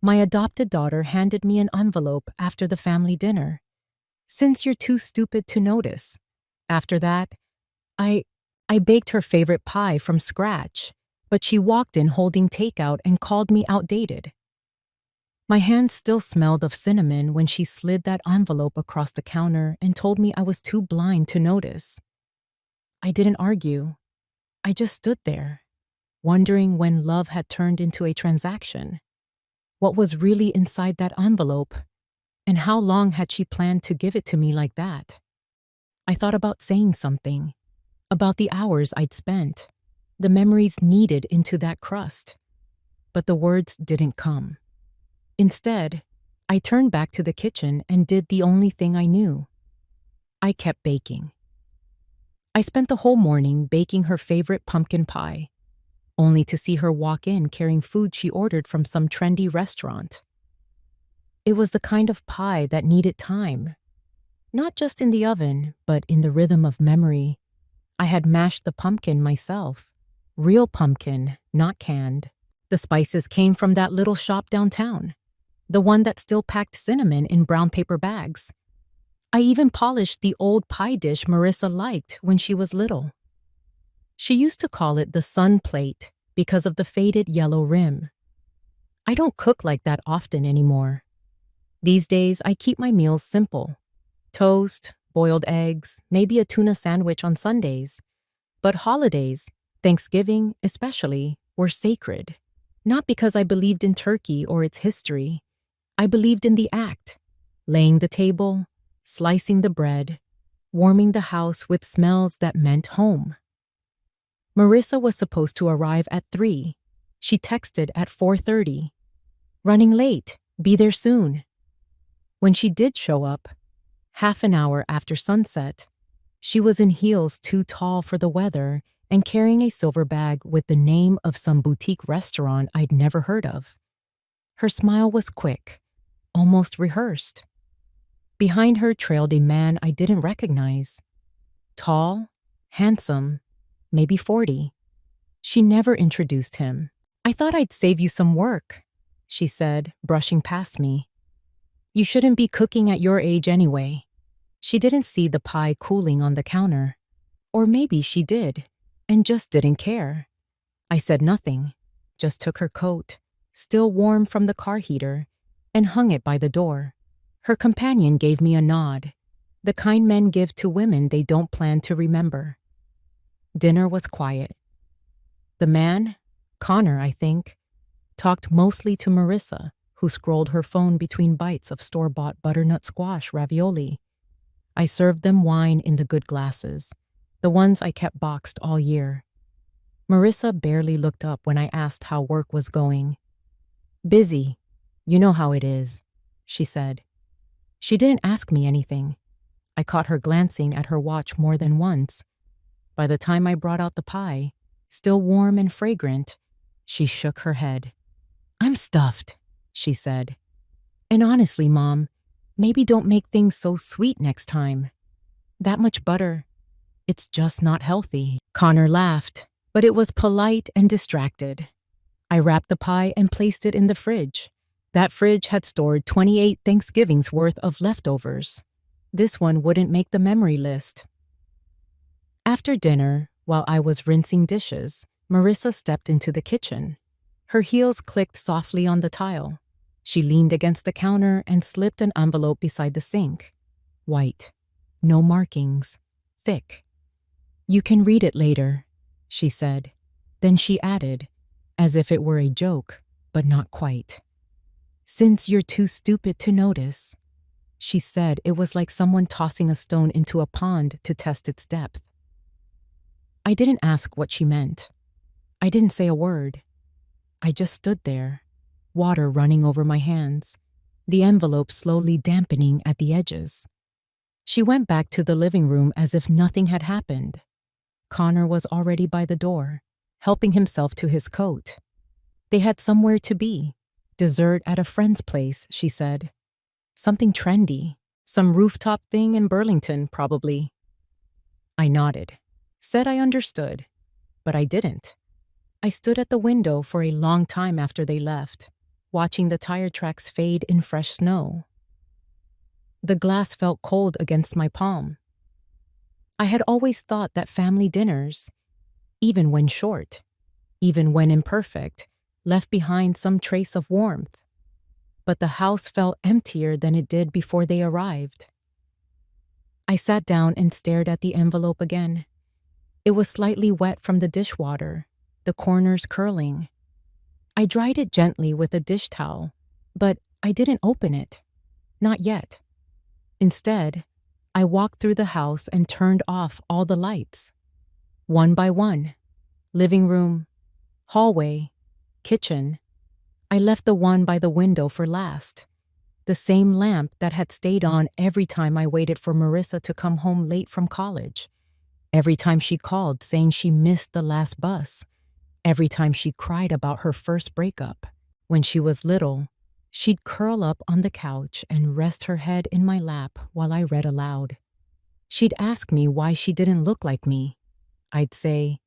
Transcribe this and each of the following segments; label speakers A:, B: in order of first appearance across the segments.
A: My adopted daughter handed me an envelope after the family dinner. Since you're too stupid to notice. After that, I I baked her favorite pie from scratch, but she walked in holding takeout and called me outdated. My hands still smelled of cinnamon when she slid that envelope across the counter and told me I was too blind to notice. I didn't argue. I just stood there, wondering when love had turned into a transaction. What was really inside that envelope, and how long had she planned to give it to me like that? I thought about saying something, about the hours I'd spent, the memories kneaded into that crust. But the words didn't come. Instead, I turned back to the kitchen and did the only thing I knew. I kept baking. I spent the whole morning baking her favorite pumpkin pie, only to see her walk in carrying food she ordered from some trendy restaurant. It was the kind of pie that needed time, not just in the oven, but in the rhythm of memory. I had mashed the pumpkin myself. Real pumpkin, not canned. The spices came from that little shop downtown, the one that still packed cinnamon in brown paper bags. I even polished the old pie dish Marissa liked when she was little. She used to call it the sun plate because of the faded yellow rim. I don't cook like that often anymore. These days, I keep my meals simple. Toast, boiled eggs, maybe a tuna sandwich on Sundays. But holidays, Thanksgiving especially, were sacred. Not because I believed in turkey or its history. I believed in the act, laying the table, slicing the bread, warming the house with smells that meant home. Marissa was supposed to arrive at 3. She texted at 4:30. Running late, be there soon. When she did show up, half an hour after sunset, she was in heels too tall for the weather and carrying a silver bag with the name of some boutique restaurant I'd never heard of. Her smile was quick, almost rehearsed. Behind her trailed a man I didn't recognize. Tall, handsome, maybe 40. She never introduced him. I thought I'd save you some work, she said, brushing past me. You shouldn't be cooking at your age anyway. She didn't see the pie cooling on the counter. Or maybe she did, and just didn't care. I said nothing, just took her coat, still warm from the car heater, and hung it by the door. Her companion gave me a nod, the kind men give to women they don't plan to remember. Dinner was quiet. The man, Connor, I think, talked mostly to Marissa, who scrolled her phone between bites of store-bought butternut squash ravioli. I served them wine in the good glasses, the ones I kept boxed all year. Marissa barely looked up when I asked how work was going. Busy. You know how it is, she said. She didn't ask me anything. I caught her glancing at her watch more than once. By the time I brought out the pie, still warm and fragrant, she shook her head. I'm stuffed, she said. And honestly, Mom, maybe don't make things so sweet next time. That much butter. It's just not healthy. Connor laughed, but it was polite and distracted. I wrapped the pie and placed it in the fridge. That fridge had stored 28 Thanksgivings worth of leftovers. This one wouldn't make the memory list. After dinner, while I was rinsing dishes, Marissa stepped into the kitchen. Her heels clicked softly on the tile. She leaned against the counter and slipped an envelope beside the sink. White. No markings. Thick. You can read it later, she said. Then she added, as if it were a joke, but not quite. Since you're too stupid to notice. She said it was like someone tossing a stone into a pond to test its depth. I didn't ask what she meant. I didn't say a word. I just stood there, water running over my hands, the envelope slowly dampening at the edges. She went back to the living room as if nothing had happened. Connor was already by the door, helping himself to his coat. They had somewhere to be. Dessert at a friend's place, she said. Something trendy. Some rooftop thing in Burlington, probably. I nodded, said I understood, but I didn't. I stood at the window for a long time after they left. watching the tire tracks fade in fresh snow. The glass felt cold against my palm. I had always thought that family dinners, even when short, even when imperfect, left behind some trace of warmth. But the house felt emptier than it did before they arrived. I sat down and stared at the envelope again. It was slightly wet from the dishwater, the corners curling. I dried it gently with a dish towel, but I didn't open it. Not yet. Instead, I walked through the house and turned off all the lights. One by one. Living room, hallway, kitchen. I left the one by the window for last. The same lamp that had stayed on every time I waited for Marissa to come home late from college. Every time she called saying she missed the last bus. Every time she cried about her first breakup. When she was little, she'd curl up on the couch and rest her head in my lap while I read aloud. She'd ask me why she didn't look like me. I'd say,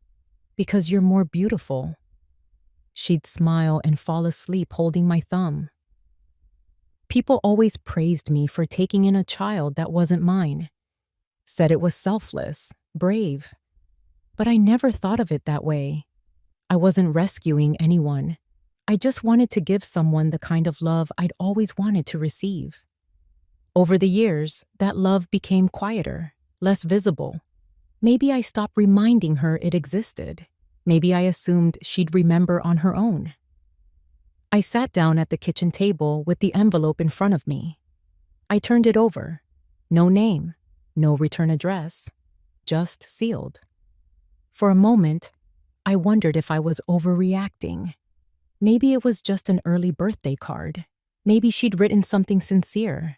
A: "Because you're more beautiful." She'd smile and fall asleep holding my thumb. People always praised me for taking in a child that wasn't mine. Said it was selfless, brave. But I never thought of it that way. I wasn't rescuing anyone. I just wanted to give someone the kind of love I'd always wanted to receive. Over the years, that love became quieter, less visible. Maybe I stopped reminding her it existed. Maybe I assumed she'd remember on her own. I sat down at the kitchen table with the envelope in front of me. I turned it over. No name, no return address, just sealed. For a moment, I wondered if I was overreacting. Maybe it was just an early birthday card. Maybe she'd written something sincere,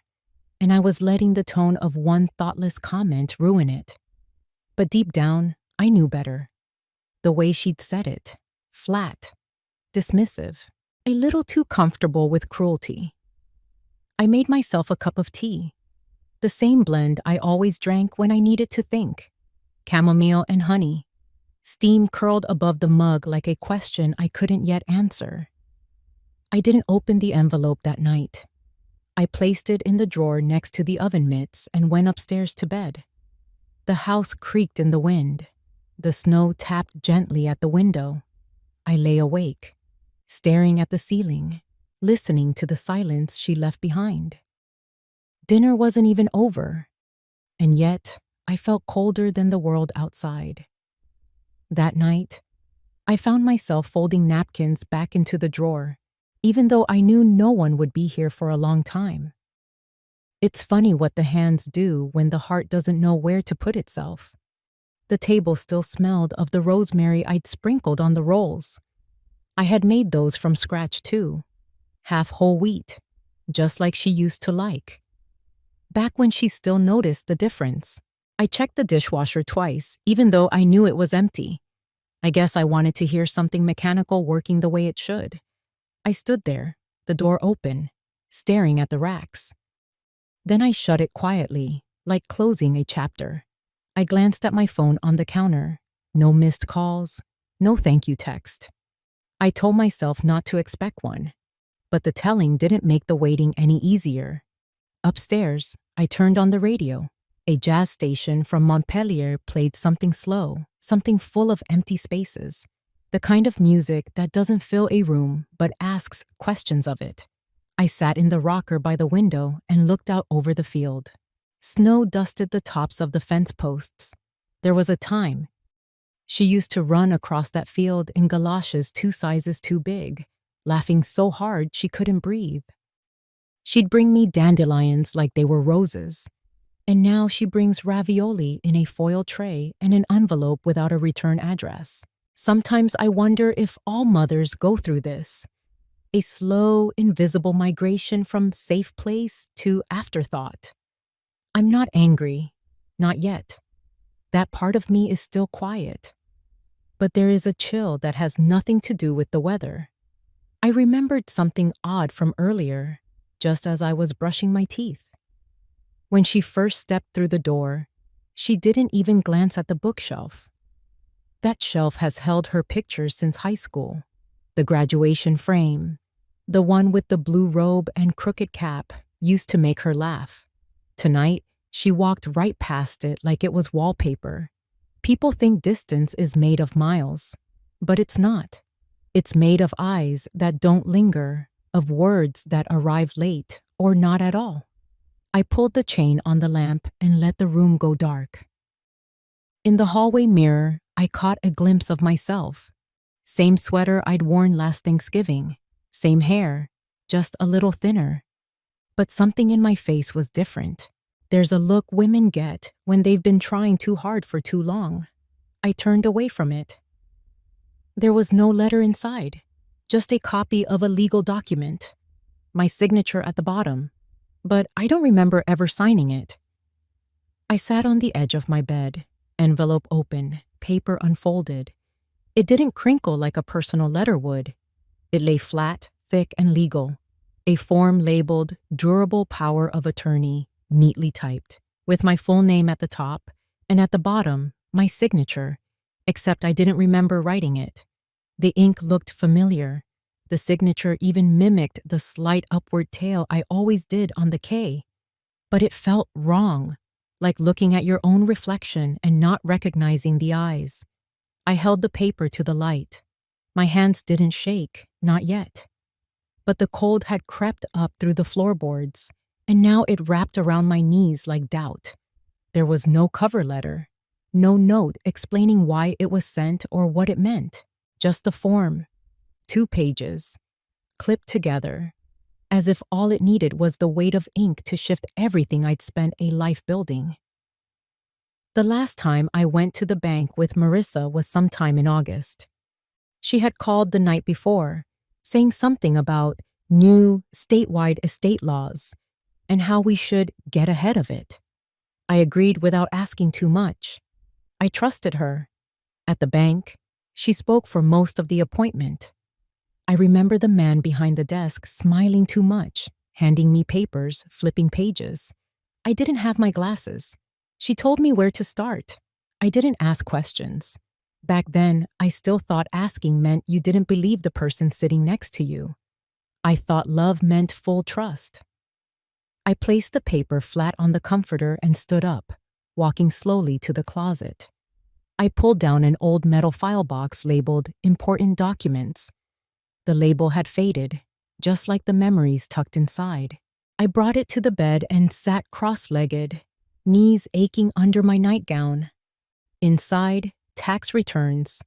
A: and I was letting the tone of one thoughtless comment ruin it. But deep down, I knew better. The way she'd said it, flat, dismissive, a little too comfortable with cruelty. I made myself a cup of tea, the same blend I always drank when I needed to think. Chamomile and honey. Steam curled above the mug like a question I couldn't yet answer. I didn't open the envelope that night. I placed it in the drawer next to the oven mitts and went upstairs to bed. The house creaked in the wind. The snow tapped gently at the window. I lay awake, staring at the ceiling, listening to the silence she left behind. Dinner wasn't even over, and yet I felt colder than the world outside. That night, I found myself folding napkins back into the drawer, even though I knew no one would be here for a long time. It's funny what the hands do when the heart doesn't know where to put itself. The table still smelled of the rosemary I'd sprinkled on the rolls. I had made those from scratch too, half whole wheat, just like she used to like. Back when she still noticed the difference. I checked the dishwasher twice, even though I knew it was empty. I guess I wanted to hear something mechanical working the way it should. I stood there, the door open, staring at the racks. Then I shut it quietly, like closing a chapter. I glanced at my phone on the counter. No missed calls, no thank you text. I told myself not to expect one, but the telling didn't make the waiting any easier. Upstairs, I turned on the radio. A jazz station from Montpellier played something slow, something full of empty spaces. The kind of music that doesn't fill a room but asks questions of it. I sat in the rocker by the window and looked out over the field. Snow dusted the tops of the fence posts. There was a time. She used to run across that field in galoshes 2 sizes too big, laughing so hard she couldn't breathe. She'd bring me dandelions like they were roses. And now she brings ravioli in a foil tray and an envelope without a return address. Sometimes I wonder if all mothers go through this. A slow, invisible migration from safe place to afterthought. I'm not angry, not yet. That part of me is still quiet. But there is a chill that has nothing to do with the weather. I remembered something odd from earlier, just as I was brushing my teeth. When she first stepped through the door, she didn't even glance at the bookshelf. That shelf has held her pictures since high school. The graduation frame, The one with the blue robe and crooked cap used to make her laugh. Tonight, she walked right past it like it was wallpaper. People think distance is made of miles, but it's not. It's made of eyes that don't linger, of words that arrive late or not at all. I pulled the chain on the lamp and let the room go dark. In the hallway mirror, I caught a glimpse of myself. Same sweater I'd worn last Thanksgiving, same hair, just a little thinner. But something in my face was different. There's a look women get when they've been trying too hard for too long. I turned away from it. There was no letter inside, just a copy of a legal document. My signature at the bottom, but I don't remember ever signing it. I sat on the edge of my bed, envelope open, paper unfolded. It didn't crinkle like a personal letter would. It lay flat, thick, and legal. A form labeled Durable Power of Attorney, neatly typed, with my full name at the top, and at the bottom, my signature, except I didn't remember writing it. The ink looked familiar. The signature even mimicked the slight upward tail I always did on the K. But it felt wrong, like looking at your own reflection and not recognizing the eyes. I held the paper to the light. My hands didn't shake, not yet. But the cold had crept up through the floorboards, and now it wrapped around my knees like doubt. There was no cover letter, no note explaining why it was sent or what it meant, just the form. 2 pages, clipped together, as if all it needed was the weight of ink to shift everything I'd spent a life building. The last time I went to the bank with Marissa was sometime in August. She had called the night before, saying something about new statewide estate laws and how we should get ahead of it. I agreed without asking too much. I trusted her. At the bank, she spoke for most of the appointment. I remember the man behind the desk smiling too much, handing me papers, flipping pages. I didn't have my glasses. She told me where to start. I didn't ask questions. Back then, I still thought asking meant you didn't believe the person sitting next to you. I thought love meant full trust. I placed the paper flat on the comforter and stood up, walking slowly to the closet. I pulled down an old metal file box labeled Important Documents. The label had faded, just like the memories tucked inside. I brought it to the bed and sat cross-legged, knees aching under my nightgown. Inside, tax returns,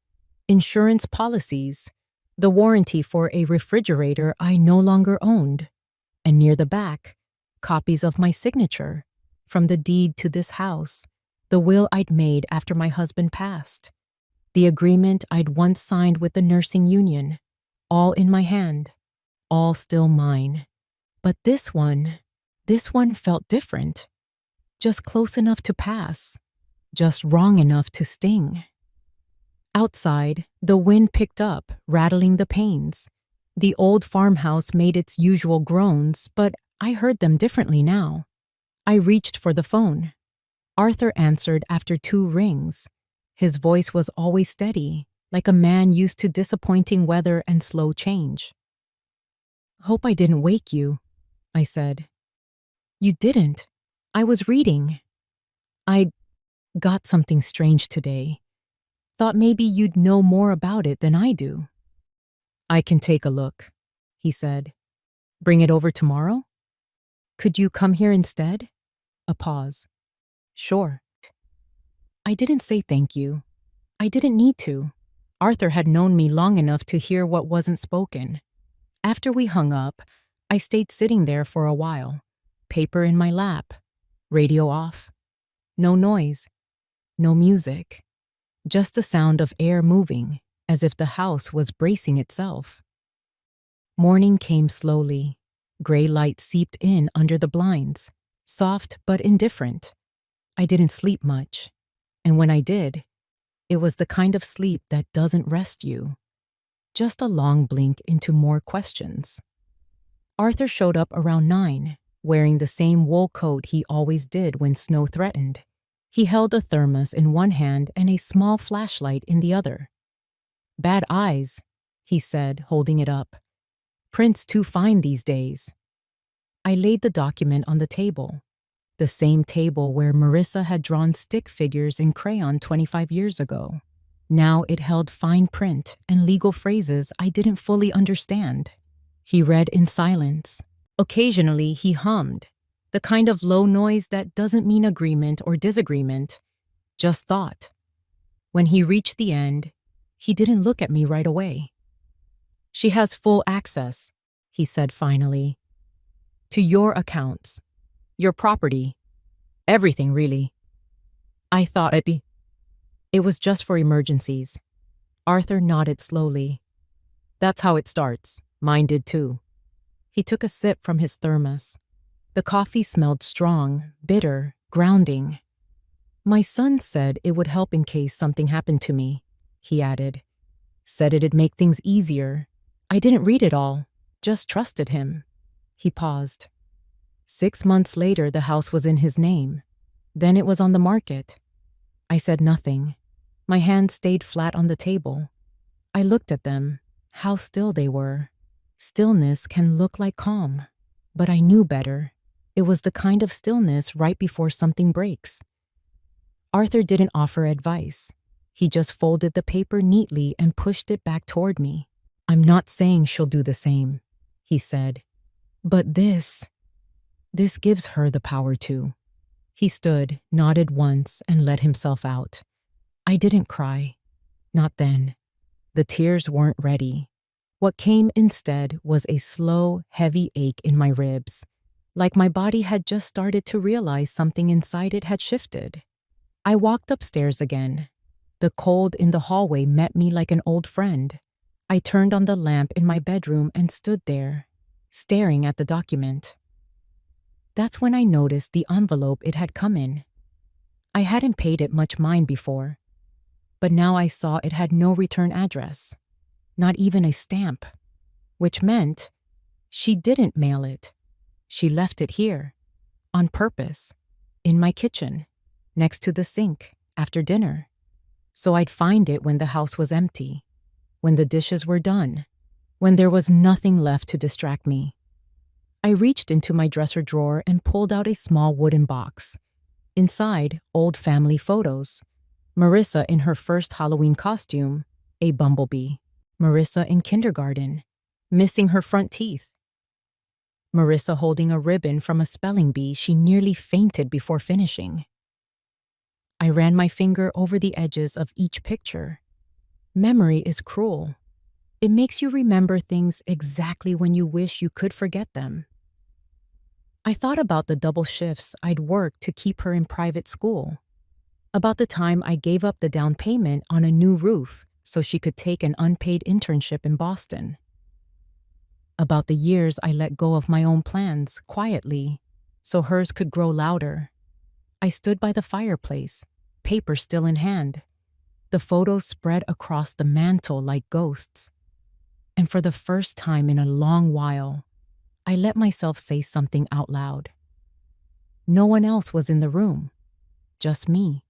A: insurance policies, the warranty for a refrigerator I no longer owned, and near the back, copies of my signature, from the deed to this house, the will I'd made after my husband passed, the agreement I'd once signed with the nursing union, all in my hand, all still mine. But this one felt different, just close enough to pass, just wrong enough to sting. Outside, the wind picked up, rattling the panes. The old farmhouse made its usual groans, but I heard them differently now. I reached for the phone. Arthur answered after 2 rings. His voice was always steady, like a man used to disappointing weather and slow change. "Hope I didn't wake you," I said. "You didn't. I was reading. I got something strange today. Thought maybe you'd know more about it than I do." "I can take a look," he said. "Bring it over tomorrow? Could you come here instead?" A pause. "Sure." I didn't say thank you. I didn't need to. Arthur had known me long enough to hear what wasn't spoken. After we hung up, I stayed sitting there for a while, paper in my lap, radio off. No noise, no music, just the sound of air moving, as if the house was bracing itself. Morning came slowly. Gray light seeped in under the blinds, soft but indifferent. I didn't sleep much, and when I did, it was the kind of sleep that doesn't rest you. Just a long blink into more questions. Arthur showed up around 9, wearing the same wool coat he always did when snow threatened. He held a thermos in one hand and a small flashlight in the other. "Bad eyes," he said, holding it up. Prints too fine these days. I laid the document on the table, the same table where Marissa had drawn stick figures in crayon 25 years ago. Now it held fine print and legal phrases I didn't fully understand. He read in silence. Occasionally he hummed, the kind of low noise that doesn't mean agreement or disagreement, just thought. When he reached the end, he didn't look at me right away. "She has full access," he said finally, "to your accounts, your property, everything really." I thought it was just for emergencies. Arthur nodded slowly. "That's how it starts. Mine did too." He took a sip from his thermos. The coffee smelled strong, bitter, grounding. "My son said it would help in case something happened to me," he added. "Said it'd make things easier. I didn't read it all, just trusted him." He paused. 6 months later, the house was in his name. Then it was on the market. I said nothing. My hands stayed flat on the table. I looked at them, how still they were. Stillness can look like calm, but I knew better. It was the kind of stillness right before something breaks. Arthur didn't offer advice. He just folded the paper neatly and pushed it back toward me. "I'm not saying she'll do the same," he said. "But this gives her the power to." He stood, nodded once, and let himself out. I didn't cry. Not then. The tears weren't ready. What came instead was a slow, heavy ache in my ribs, like my body had just started to realize something inside it had shifted. I walked upstairs again. The cold in the hallway met me like an old friend. I turned on the lamp in my bedroom and stood there, staring at the document. That's when I noticed the envelope it had come in. I hadn't paid it much mind before, but now I saw it had no return address, not even a stamp, which meant she didn't mail it. She left it here, on purpose, in my kitchen, next to the sink, after dinner, so I'd find it when the house was empty, when the dishes were done, when there was nothing left to distract me. I reached into my dresser drawer and pulled out a small wooden box. Inside, old family photos. Marissa in her first Halloween costume, a bumblebee. Marissa in kindergarten, missing her front teeth. Marissa holding a ribbon from a spelling bee she nearly fainted before finishing. I ran my finger over the edges of each picture. Memory is cruel. It makes you remember things exactly when you wish you could forget them. I thought about the double shifts I'd worked to keep her in private school, about the time I gave up the down payment on a new roof so she could take an unpaid internship in Boston, about the years I let go of my own plans quietly so hers could grow louder. I stood by the fireplace, paper still in hand. The photos spread across the mantel like ghosts. And for the first time in a long while, I let myself say something out loud. No one else was in the room, just me.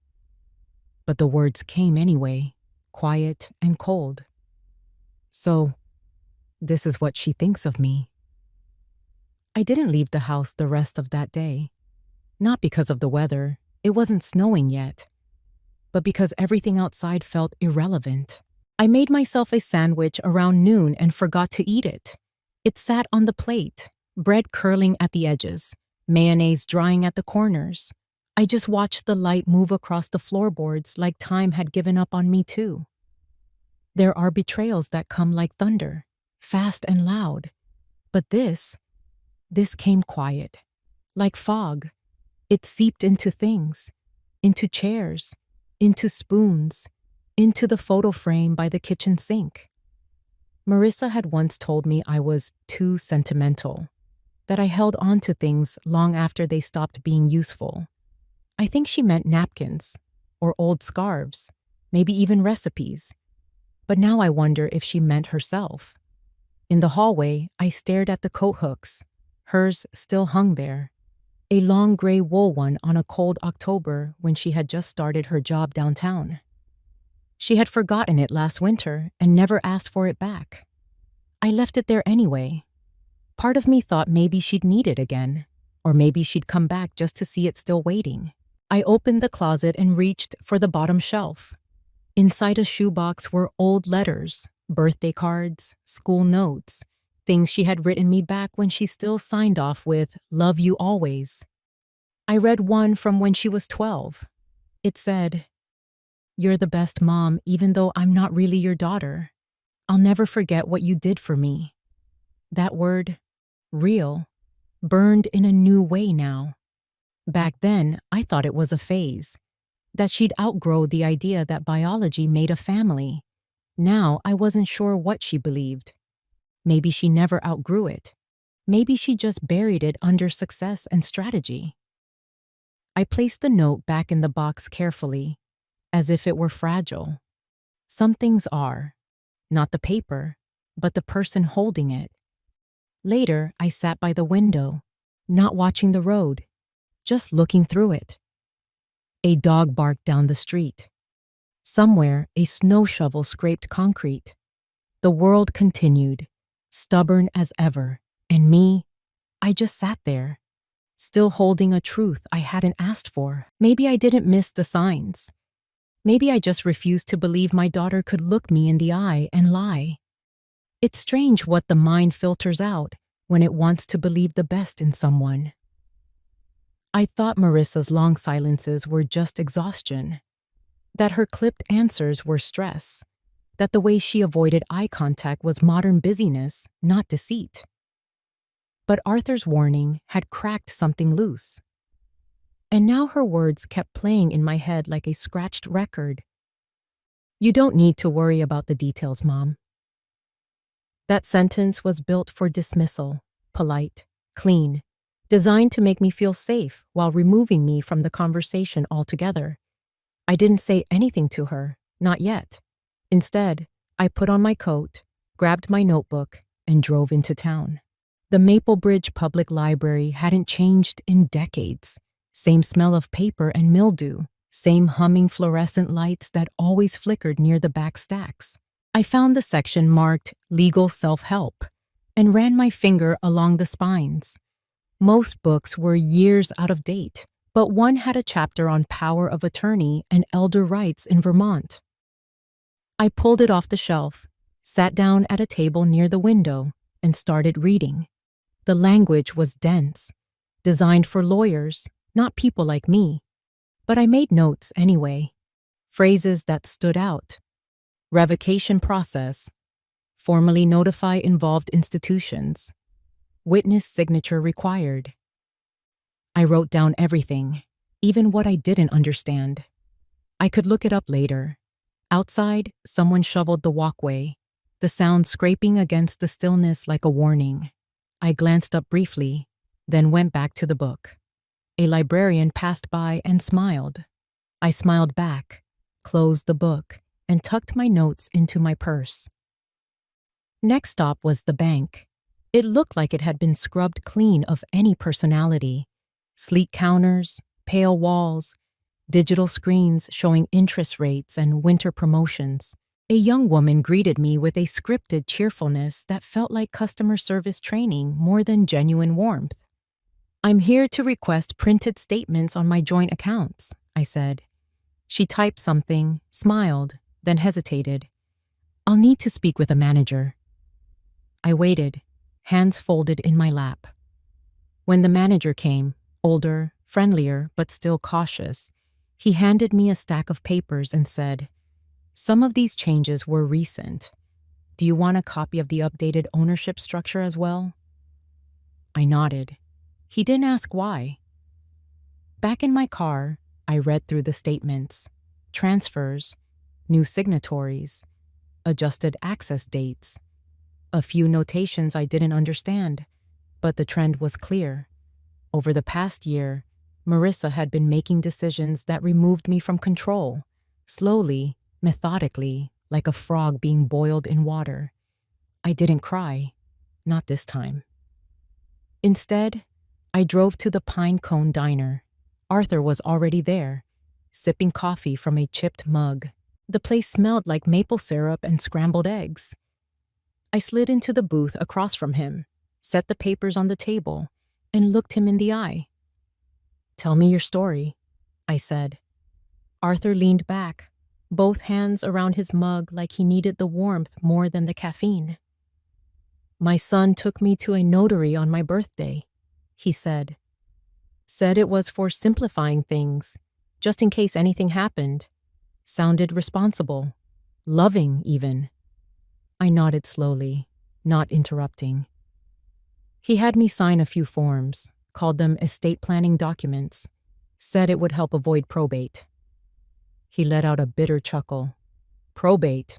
A: But the words came anyway, quiet and cold. "So, this is what she thinks of me." I didn't leave the house the rest of that day. Not because of the weather, it wasn't snowing yet, but because everything outside felt irrelevant. I made myself a sandwich around noon and forgot to eat it. It sat on the plate, bread curling at the edges, mayonnaise drying at the corners. I just watched the light move across the floorboards like time had given up on me too. There are betrayals that come like thunder, fast and loud. But this came quiet, like fog. It seeped into things, into chairs, into spoons, into the photo frame by the kitchen sink. Marissa had once told me I was too sentimental, that I held on to things long after they stopped being useful. I think she meant napkins, or old scarves, maybe even recipes. But now I wonder if she meant herself. In the hallway, I stared at the coat hooks. Hers still hung there. A long gray wool one on a cold October when she had just started her job downtown. She had forgotten it last winter and never asked for it back. I left it there anyway, Part of me thought maybe she'd need it again, or maybe she'd come back just to see it still waiting. I opened the closet and reached for the bottom shelf. Inside a shoebox were old letters, birthday cards, school notes, things she had written me back when she still signed off with "Love you always." I read one from when she was 12. It said, "You're the best mom even though I'm not really your daughter. I'll never forget what you did for me." That word, real, burned in a new way now. Back then, I thought it was a phase, that she'd outgrow the idea that biology made a family. Now I wasn't sure what she believed. Maybe she never outgrew it. Maybe she just buried it under success and strategy. I placed the note back in the box carefully, as if it were fragile. Some things are, not the paper, but the person holding it. Later, I sat by the window, not watching the road, just looking through it. A dog barked down the street. Somewhere, a snow shovel scraped concrete. The world continued, stubborn as ever, and me, I just sat there, still holding a truth I hadn't asked for. Maybe I didn't miss the signs. Maybe I just refused to believe my daughter could look me in the eye and lie. It's strange what the mind filters out when it wants to believe the best in someone. I thought Marissa's long silences were just exhaustion, that her clipped answers were stress, that the way she avoided eye contact was modern busyness, not deceit. But Arthur's warning had cracked something loose. And now her words kept playing in my head like a scratched record. "You don't need to worry about the details, Mom." That sentence was built for dismissal, polite, clean, designed to make me feel safe while removing me from the conversation altogether. I didn't say anything to her, not yet. Instead, I put on my coat, grabbed my notebook, and drove into town. The Maple Bridge Public Library hadn't changed in decades. Same smell of paper and mildew, same humming fluorescent lights that always flickered near the back stacks. I found the section marked Legal Self-Help and ran my finger along the spines. Most books were years out of date, but one had a chapter on power of attorney and elder rights in Vermont. I pulled it off the shelf, sat down at a table near the window, and started reading. The language was dense, designed for lawyers, not people like me. But I made notes anyway. Phrases that stood out. Revocation process. Formally notify involved institutions. Witness signature required. I wrote down everything, even what I didn't understand. I could look it up later. Outside, someone shoveled the walkway, the sound scraping against the stillness like a warning. I glanced up briefly, then went back to the book. A librarian passed by and smiled. I smiled back, closed the book, and tucked my notes into my purse. Next stop was the bank. It looked like it had been scrubbed clean of any personality. Sleek counters, pale walls, digital screens showing interest rates and winter promotions. A young woman greeted me with a scripted cheerfulness that felt like customer service training more than genuine warmth. "I'm here to request printed statements on my joint accounts," I said. She typed something, smiled, then hesitated. "I'll need to speak with a manager." I waited, hands folded in my lap. When the manager came, older, friendlier, but still cautious, he handed me a stack of papers and said, "Some of these changes were recent. Do you want a copy of the updated ownership structure as well?" I nodded. He didn't ask why. Back in my car, I read through the statements. Transfers, new signatories, adjusted access dates. A few notations I didn't understand, but the trend was clear. Over the past year, Marissa had been making decisions that removed me from control, slowly, methodically, like a frog being boiled in water. I didn't cry, not this time. Instead, I drove to the Pine Cone Diner. Arthur was already there, sipping coffee from a chipped mug. The place smelled like maple syrup and scrambled eggs. I slid into the booth across from him, set the papers on the table, and looked him in the eye. "Tell me your story," I said. Arthur leaned back, both hands around his mug like he needed the warmth more than the caffeine. "My son took me to a notary on my birthday," he said. "Said it was for simplifying things, just in case anything happened. Sounded responsible, loving even." I nodded slowly, not interrupting. He had me sign a few forms, called them estate planning documents, said it would help avoid probate. He let out a bitter chuckle. "Probate?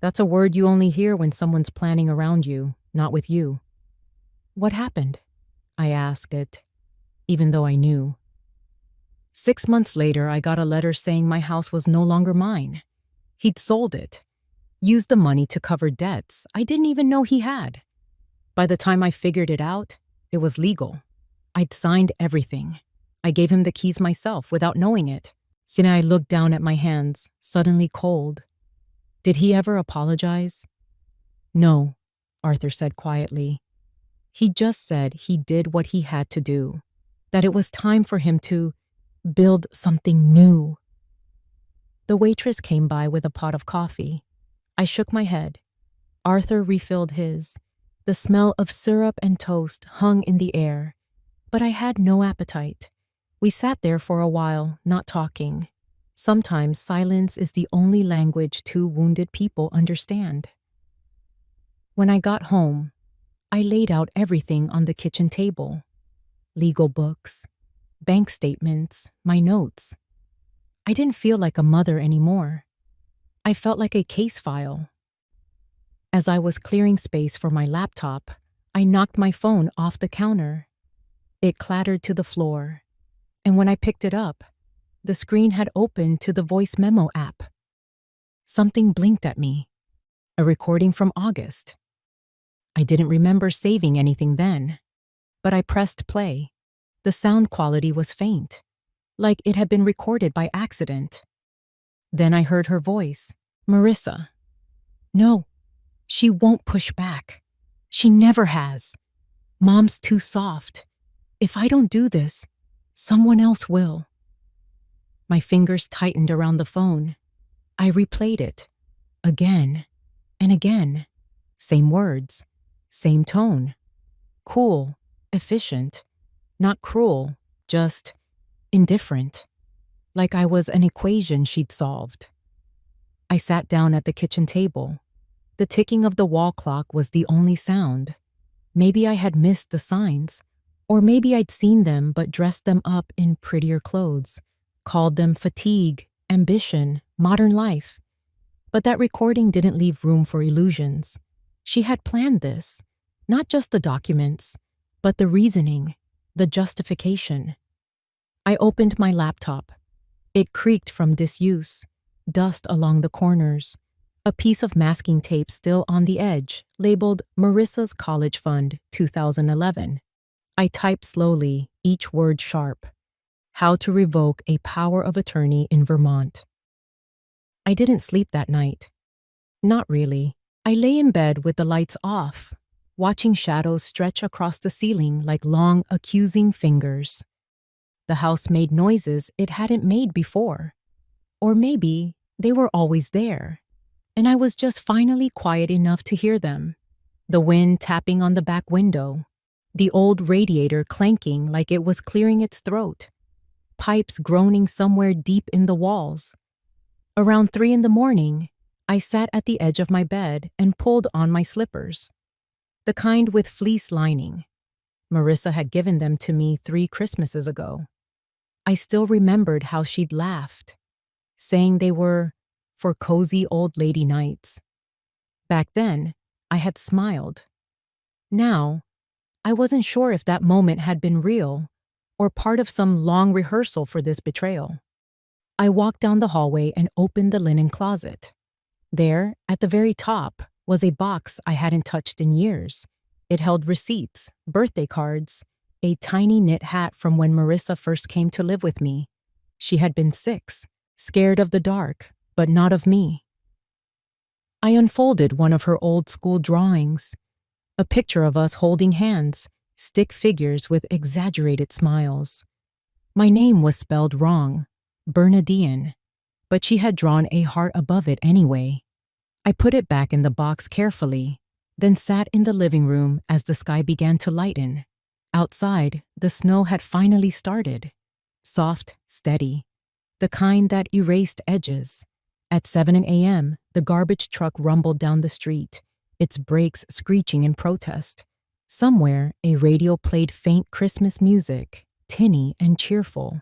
A: That's a word you only hear when someone's planning around you, not with you." "What happened?" I asked it, even though I knew. 6 months later, I got a letter saying my house was no longer mine. He'd sold it, used the money to cover debts I didn't even know he had. By the time I figured it out, it was legal. I'd signed everything. I gave him the keys myself without knowing it. I looked down at my hands, suddenly cold. "Did he ever apologize?" "No," Arthur said quietly. "He just said he did what he had to do, that it was time for him to build something new." The waitress came by with a pot of coffee. I shook my head. Arthur refilled his. The smell of syrup and toast hung in the air, but I had no appetite. We sat there for a while, not talking. Sometimes silence is the only language two wounded people understand. When I got home, I laid out everything on the kitchen table. Legal books, bank statements, my notes. I didn't feel like a mother anymore. I felt like a case file. As I was clearing space for my laptop, I knocked my phone off the counter. It clattered to the floor, and when I picked it up, the screen had opened to the voice memo app. Something blinked at me. A recording from August. I didn't remember saving anything then, but I pressed play. The sound quality was faint, like it had been recorded by accident. Then I heard her voice, "Marissa." "No, she won't push back. She never has. Mom's too soft. If I don't do this, someone else will." My fingers tightened around the phone. I replayed it, again and again. Same words, same tone. Cool, efficient, not cruel, just indifferent. Like I was an equation she'd solved. I sat down at the kitchen table. The ticking of the wall clock was the only sound. Maybe I had missed the signs, or maybe I'd seen them but dressed them up in prettier clothes, called them fatigue, ambition, modern life. But that recording didn't leave room for illusions. She had planned this, not just the documents, but the reasoning, the justification. I opened my laptop. It creaked from disuse, dust along the corners, a piece of masking tape still on the edge, labeled Marissa's College Fund 2011. I typed slowly, each word sharp. How to revoke a power of attorney in Vermont. I didn't sleep that night. Not really. I lay in bed with the lights off, watching shadows stretch across the ceiling like long, accusing fingers. The house made noises it hadn't made before. Or maybe they were always there, and I was just finally quiet enough to hear them. The wind tapping on the back window, the old radiator clanking like it was clearing its throat, pipes groaning somewhere deep in the walls. Around 3 a.m, I sat at the edge of my bed and pulled on my slippers. The kind with fleece lining. Marissa had given them to me 3 Christmases ago. I still remembered how she'd laughed, saying they were for cozy old lady nights. Back then, I had smiled. Now, I wasn't sure if that moment had been real or part of some long rehearsal for this betrayal. I walked down the hallway and opened the linen closet. There, at the very top, was a box I hadn't touched in years. It held receipts, birthday cards, a tiny knit hat from when Marissa first came to live with me. She had been 6, scared of the dark, but not of me. I unfolded one of her old school drawings. A picture of us holding hands, stick figures with exaggerated smiles. My name was spelled wrong, Bernadine, but she had drawn a heart above it anyway. I put it back in the box carefully, then sat in the living room as the sky began to lighten. Outside, the snow had finally started. Soft, steady, the kind that erased edges. At 7 a.m., the garbage truck rumbled down the street, its brakes screeching in protest. Somewhere, a radio played faint Christmas music, tinny and cheerful.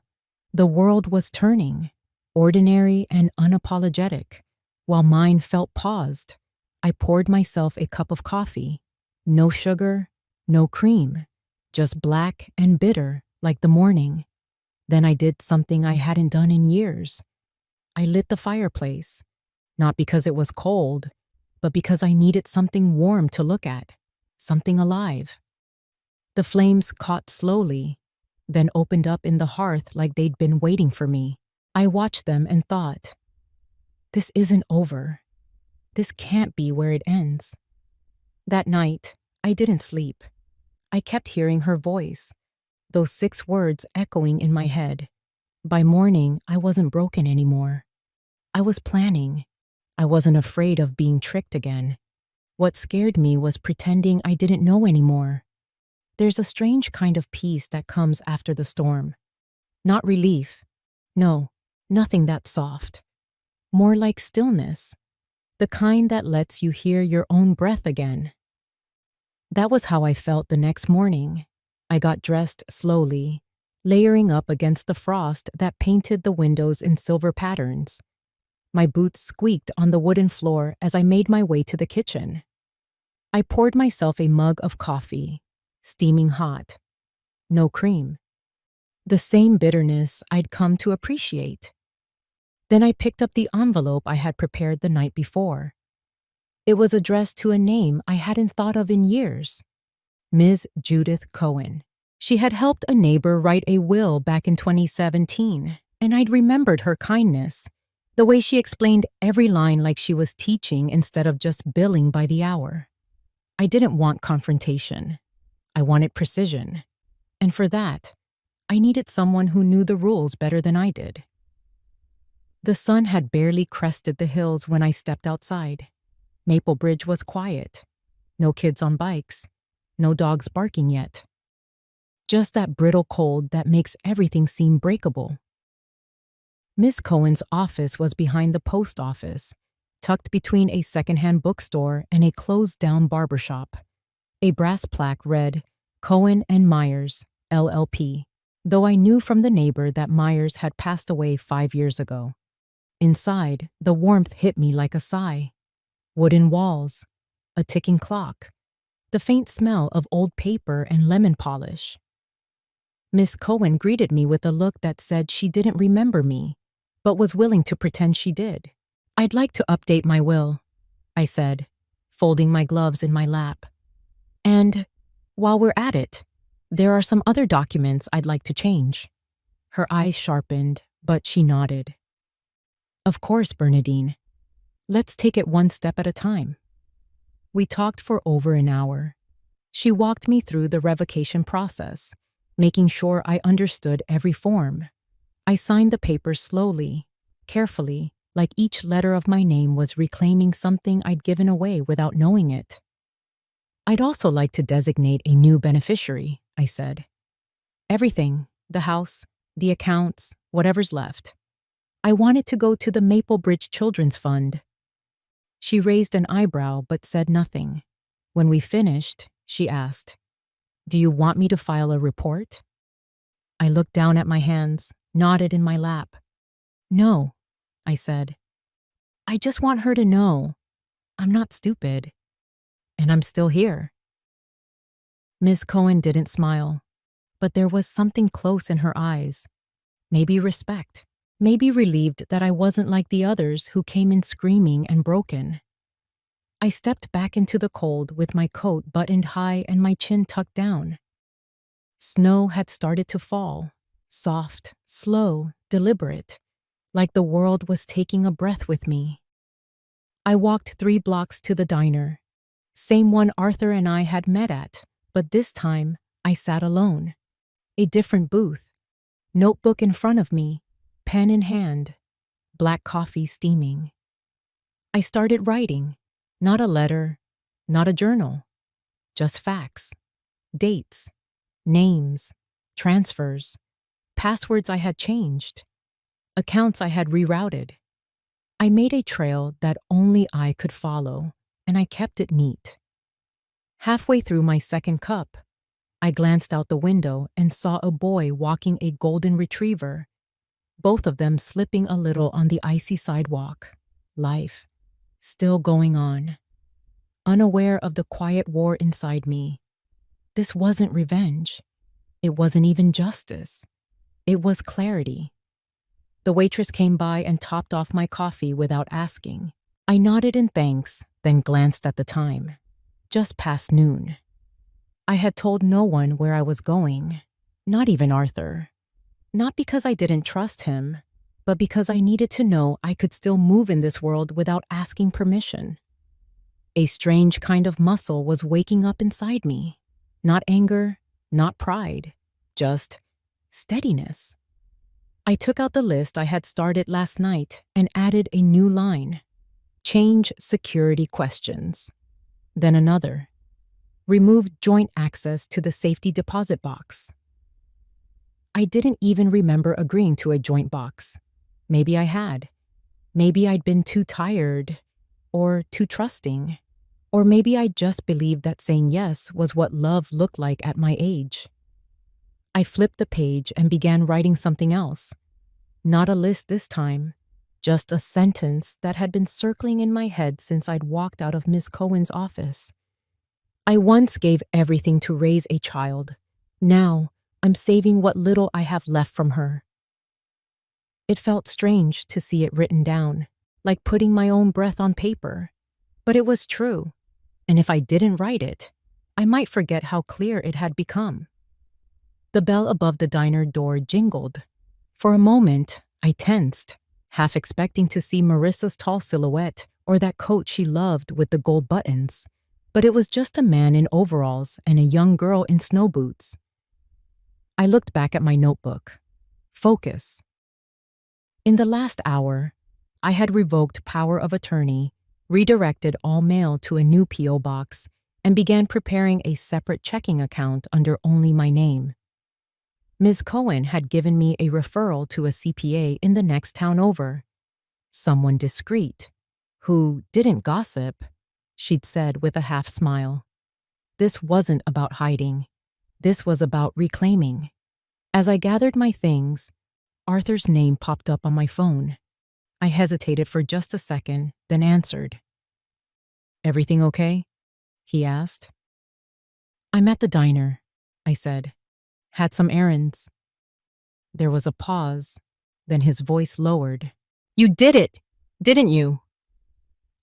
A: The world was turning, ordinary and unapologetic, while mine felt paused. I poured myself a cup of coffee. No sugar, no cream, just black and bitter like the morning. Then I did something I hadn't done in years. I lit the fireplace, not because it was cold, but because I needed something warm to look at, something alive. The flames caught slowly, then opened up in the hearth like they'd been waiting for me. I watched them and thought, this isn't over. This can't be where it ends. That night, I didn't sleep. I kept hearing her voice, those 6 words echoing in my head. By morning, I wasn't broken anymore. I was planning. I wasn't afraid of being tricked again. What scared me was pretending I didn't know anymore. There's a strange kind of peace that comes after the storm. Not relief. No, nothing that soft. More like stillness. The kind that lets you hear your own breath again. That was how I felt the next morning. I got dressed slowly, layering up against the frost that painted the windows in silver patterns. My boots squeaked on the wooden floor as I made my way to the kitchen. I poured myself a mug of coffee, steaming hot. No cream. The same bitterness I'd come to appreciate. Then I picked up the envelope I had prepared the night before. It was addressed to a name I hadn't thought of in years. Ms. Judith Cohen. She had helped a neighbor write a will back in 2017, and I'd remembered her kindness, the way she explained every line like she was teaching instead of just billing by the hour. I didn't want confrontation. I wanted precision. And for that, I needed someone who knew the rules better than I did. The sun had barely crested the hills when I stepped outside. Maple Bridge was quiet. No kids on bikes. No dogs barking yet. Just that brittle cold that makes everything seem breakable. Miss Cohen's office was behind the post office, tucked between a secondhand bookstore and a closed-down barbershop. A brass plaque read, Cohen and Myers, LLP, though I knew from the neighbor that Myers had passed away 5 years ago. Inside, the warmth hit me like a sigh. Wooden walls, a ticking clock, the faint smell of old paper and lemon polish. Miss Cohen greeted me with a look that said she didn't remember me, but was willing to pretend she did. I'd like to update my will, I said, folding my gloves in my lap. And, while we're at it, there are some other documents I'd like to change. Her eyes sharpened, but she nodded. Of course, Bernadine. Let's take it one step at a time. We talked for over an hour. She walked me through the revocation process, making sure I understood every form. I signed the papers slowly, carefully, like each letter of my name was reclaiming something I'd given away without knowing it. I'd also like to designate a new beneficiary, I said. Everything, the house, the accounts, whatever's left. I wanted to go to the Maple Bridge Children's Fund. She raised an eyebrow but said nothing. When we finished, she asked, Do you want me to file a report? I looked down at my hands, nodded in my lap. No, I said. I just want her to know I'm not stupid, and I'm still here. Ms. Cohen didn't smile, but there was something close in her eyes. Maybe respect. Maybe relieved that I wasn't like the others who came in screaming and broken. I stepped back into the cold with my coat buttoned high and my chin tucked down. Snow had started to fall, soft, slow, deliberate, like the world was taking a breath with me. I walked 3 blocks to the diner, Same one Arthur and I had met at, but this time I sat alone. A different booth. Notebook in front of me, pen in hand, black coffee steaming. I started writing. Not a letter, not a journal. Just facts. Dates. Names. Transfers. Passwords I had changed. Accounts I had rerouted. I made a trail that only I could follow, and I kept it neat. Halfway through my second cup, I glanced out the window and saw a boy walking a golden retriever, both of them slipping a little on the icy sidewalk. Life, still going on. Unaware of the quiet war inside me. This wasn't revenge. It wasn't even justice. It was clarity. The waitress came by and topped off my coffee without asking. I nodded in thanks, then glanced at the time. Just past noon. I had told no one where I was going, not even Arthur. Not because I didn't trust him, but because I needed to know I could still move in this world without asking permission. A strange kind of muscle was waking up inside me. Not anger, not pride, just steadiness. I took out the list I had started last night and added a new line. Change security questions. Then another. Remove joint access to the safety deposit box. I didn't even remember agreeing to a joint box. Maybe I had. Maybe I'd been too tired or too trusting. Or maybe I just believed that saying yes was what love looked like at my age. I flipped the page and began writing something else. Not a list this time, just a sentence that had been circling in my head since I'd walked out of Miss Cohen's office. I once gave everything to raise a child. Now, I'm saving what little I have left from her. It felt strange to see it written down, like putting my own breath on paper. But it was true, and if I didn't write it, I might forget how clear it had become. The bell above the diner door jingled. For a moment, I tensed, half expecting to see Marissa's tall silhouette or that coat she loved with the gold buttons. But it was just a man in overalls and a young girl in snow boots. I looked back at my notebook. Focus. In the last hour, I had revoked power of attorney, redirected all mail to a new P.O. box, and began preparing a separate checking account under only my name. Ms. Cohen had given me a referral to a CPA in the next town over. Someone discreet, who didn't gossip, she'd said with a half smile. This wasn't about hiding. This was about reclaiming. As I gathered my things, Arthur's name popped up on my phone. I hesitated for just a second, then answered. "Everything okay?" he asked. "I'm at the diner," I said. "Had some errands." There was a pause, then his voice lowered. "You did it, didn't you?"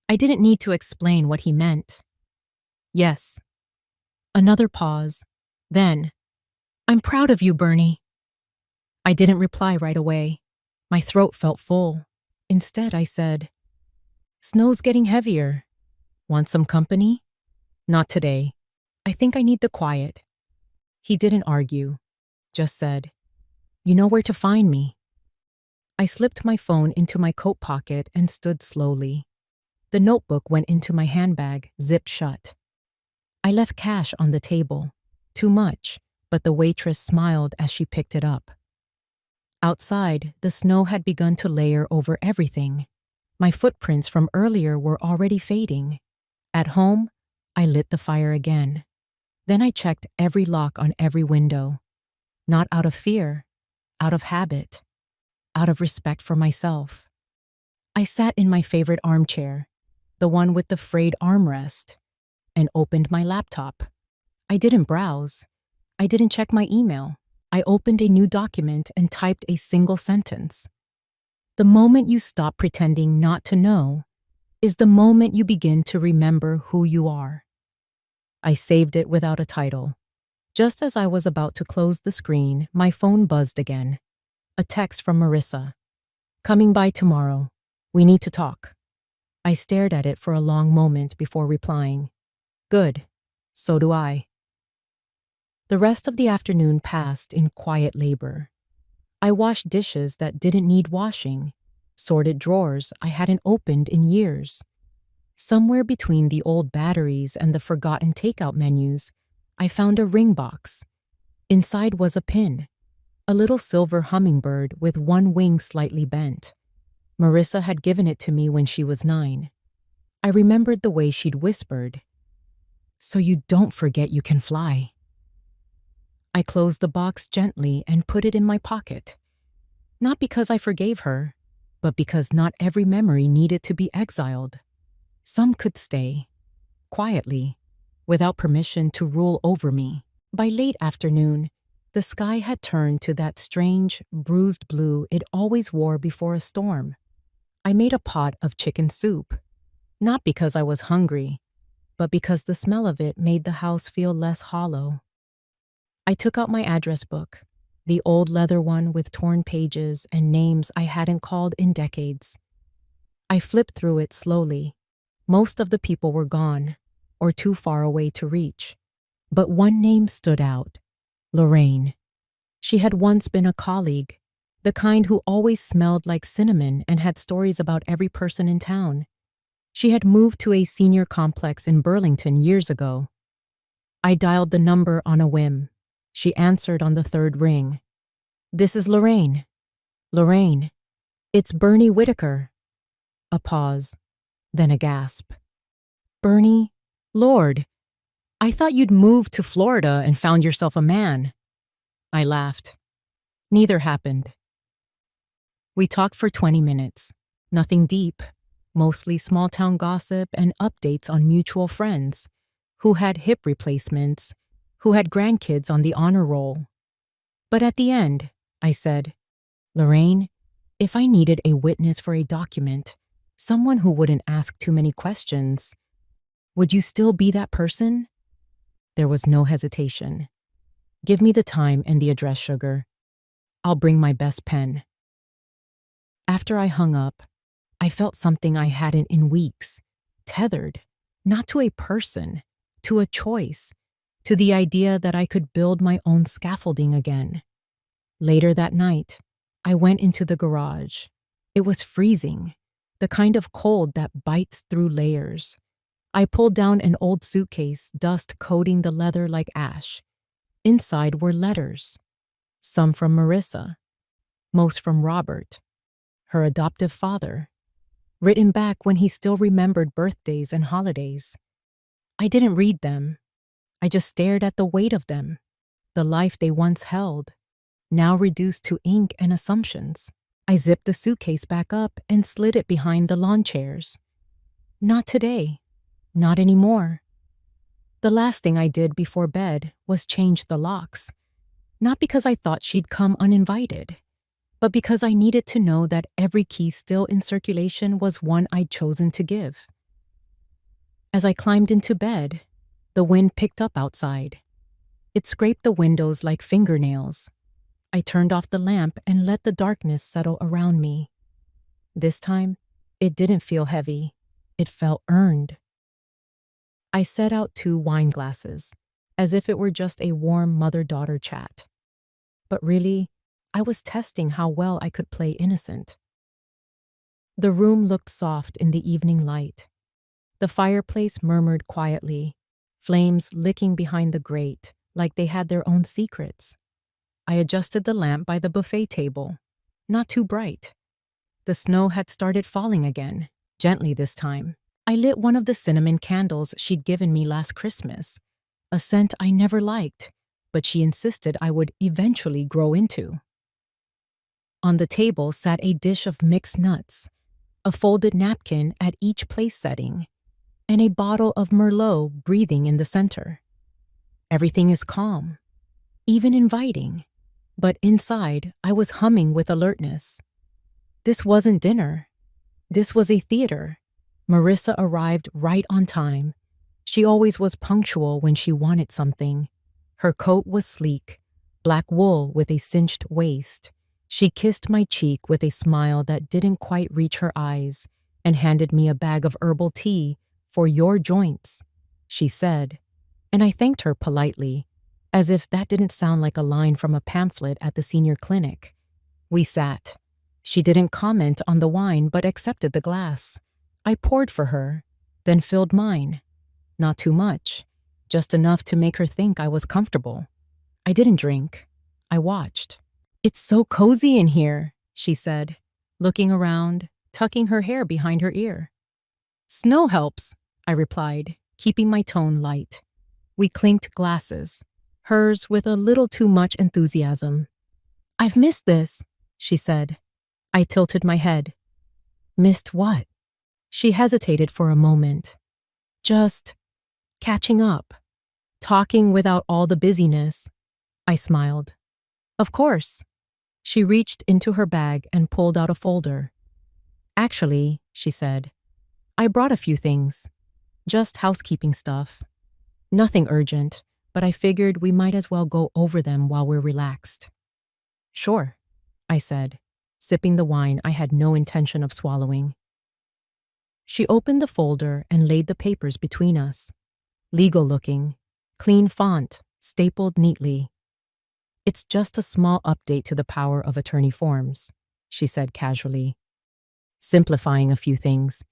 A: I didn't need to explain what he meant. "Yes." Another pause. Then, "I'm proud of you, Bernie." I didn't reply right away. My throat felt full. Instead, I said, "Snow's getting heavier. Want some company?" "Not today. I think I need the quiet." He didn't argue, just said, "You know where to find me." I slipped my phone into my coat pocket and stood slowly. The notebook went into my handbag, zipped shut. I left cash on the table. Too much, but the waitress smiled as she picked it up. Outside, the snow had begun to layer over everything. My footprints from earlier were already fading. At home, I lit the fire again. Then I checked every lock on every window. Not out of fear, out of habit, out of respect for myself. I sat in my favorite armchair, the one with the frayed armrest, and opened my laptop. I didn't browse. I didn't check my email. I opened a new document and typed a single sentence. The moment you stop pretending not to know is the moment you begin to remember who you are. I saved it without a title. Just as I was about to close the screen, my phone buzzed again. A text from Marissa. "Coming by tomorrow. We need to talk." I stared at it for a long moment before replying. Good. So do I. The rest of the afternoon passed in quiet labor. I washed dishes that didn't need washing, sorted drawers I hadn't opened in years. Somewhere between the old batteries and the forgotten takeout menus, I found a ring box. Inside was a pin, a little silver hummingbird with one wing slightly bent. Marissa had given it to me when she was 9. I remembered the way she'd whispered, "So you don't forget you can fly." I closed the box gently and put it in my pocket. Not because I forgave her, but because not every memory needed to be exiled. Some could stay, quietly, without permission to rule over me. By late afternoon, the sky had turned to that strange, bruised blue it always wore before a storm. I made a pot of chicken soup, not because I was hungry, but because the smell of it made the house feel less hollow. I took out my address book, the old leather one with torn pages and names I hadn't called in decades. I flipped through it slowly. Most of the people were gone, or too far away to reach. But one name stood out: Lorraine. She had once been a colleague, the kind who always smelled like cinnamon and had stories about every person in town. She had moved to a senior complex in Burlington years ago. I dialed the number on a whim. She answered on the third ring. "This is Lorraine." "Lorraine, it's Bernie Whitaker." A pause, then a gasp. "Bernie? Lord, I thought you'd moved to Florida and found yourself a man." I laughed. Neither happened. We talked for 20 minutes. Nothing deep, mostly small-town gossip and updates on mutual friends who had hip replacements, who had grandkids on the honor roll. But at the end, I said, "Lorraine, if I needed a witness for a document, someone who wouldn't ask too many questions, would you still be that person?" There was no hesitation. "Give me the time and the address, sugar. I'll bring my best pen." After I hung up, I felt something I hadn't in weeks, tethered, not to a person, to a choice, to the idea that I could build my own scaffolding again. Later that night, I went into the garage. It was freezing, the kind of cold that bites through layers. I pulled down an old suitcase, dust coating the leather like ash. Inside were letters, some from Marissa, most from Robert, her adoptive father, written back when he still remembered birthdays and holidays. I didn't read them. I just stared at the weight of them, the life they once held, now reduced to ink and assumptions. I zipped the suitcase back up and slid it behind the lawn chairs. Not today. Not anymore. The last thing I did before bed was change the locks, not because I thought she'd come uninvited, but because I needed to know that every key still in circulation was one I'd chosen to give. As I climbed into bed, the wind picked up outside. It scraped the windows like fingernails. I turned off the lamp and let the darkness settle around me. This time, it didn't feel heavy. It felt earned. I set out 2 wine glasses, as if it were just a warm mother-daughter chat. But really, I was testing how well I could play innocent. The room looked soft in the evening light. The fireplace murmured quietly, flames licking behind the grate like they had their own secrets. I adjusted the lamp by the buffet table, not too bright. The snow had started falling again, gently this time. I lit one of the cinnamon candles she'd given me last Christmas, a scent I never liked, but she insisted I would eventually grow into. On the table sat a dish of mixed nuts, a folded napkin at each place setting, and a bottle of Merlot breathing in the center. Everything is calm, even inviting, but inside I was humming with alertness. This wasn't dinner. This was a theater. Marissa arrived right on time. She always was punctual when she wanted something. Her coat was sleek, black wool with a cinched waist. She kissed my cheek with a smile that didn't quite reach her eyes and handed me a bag of herbal tea for your joints. she said, and I thanked her politely, as if that didn't sound like a line from a pamphlet at the senior clinic. We sat. She didn't comment on the wine but accepted the glass. I poured for her, then filled mine. Not too much, just enough to make her think I was comfortable. I didn't drink. I watched. "It's so cozy in here," she said, looking around, tucking her hair behind her ear. "Snow helps," I replied, keeping my tone light. We clinked glasses, hers with a little too much enthusiasm. "I've missed this," she said. I tilted my head. "Missed what?" She hesitated for a moment. "Just catching up. Talking without all the busyness." I smiled. "Of course." She reached into her bag and pulled out a folder. "Actually," she said, "I brought a few things. Just housekeeping stuff. Nothing urgent, but I figured we might as well go over them while we're relaxed." "Sure," I said, sipping the wine I had no intention of swallowing. She opened the folder and laid the papers between us. Legal looking, clean font, stapled neatly. "It's just a small update to the power of attorney forms," she said casually. "Simplifying a few things.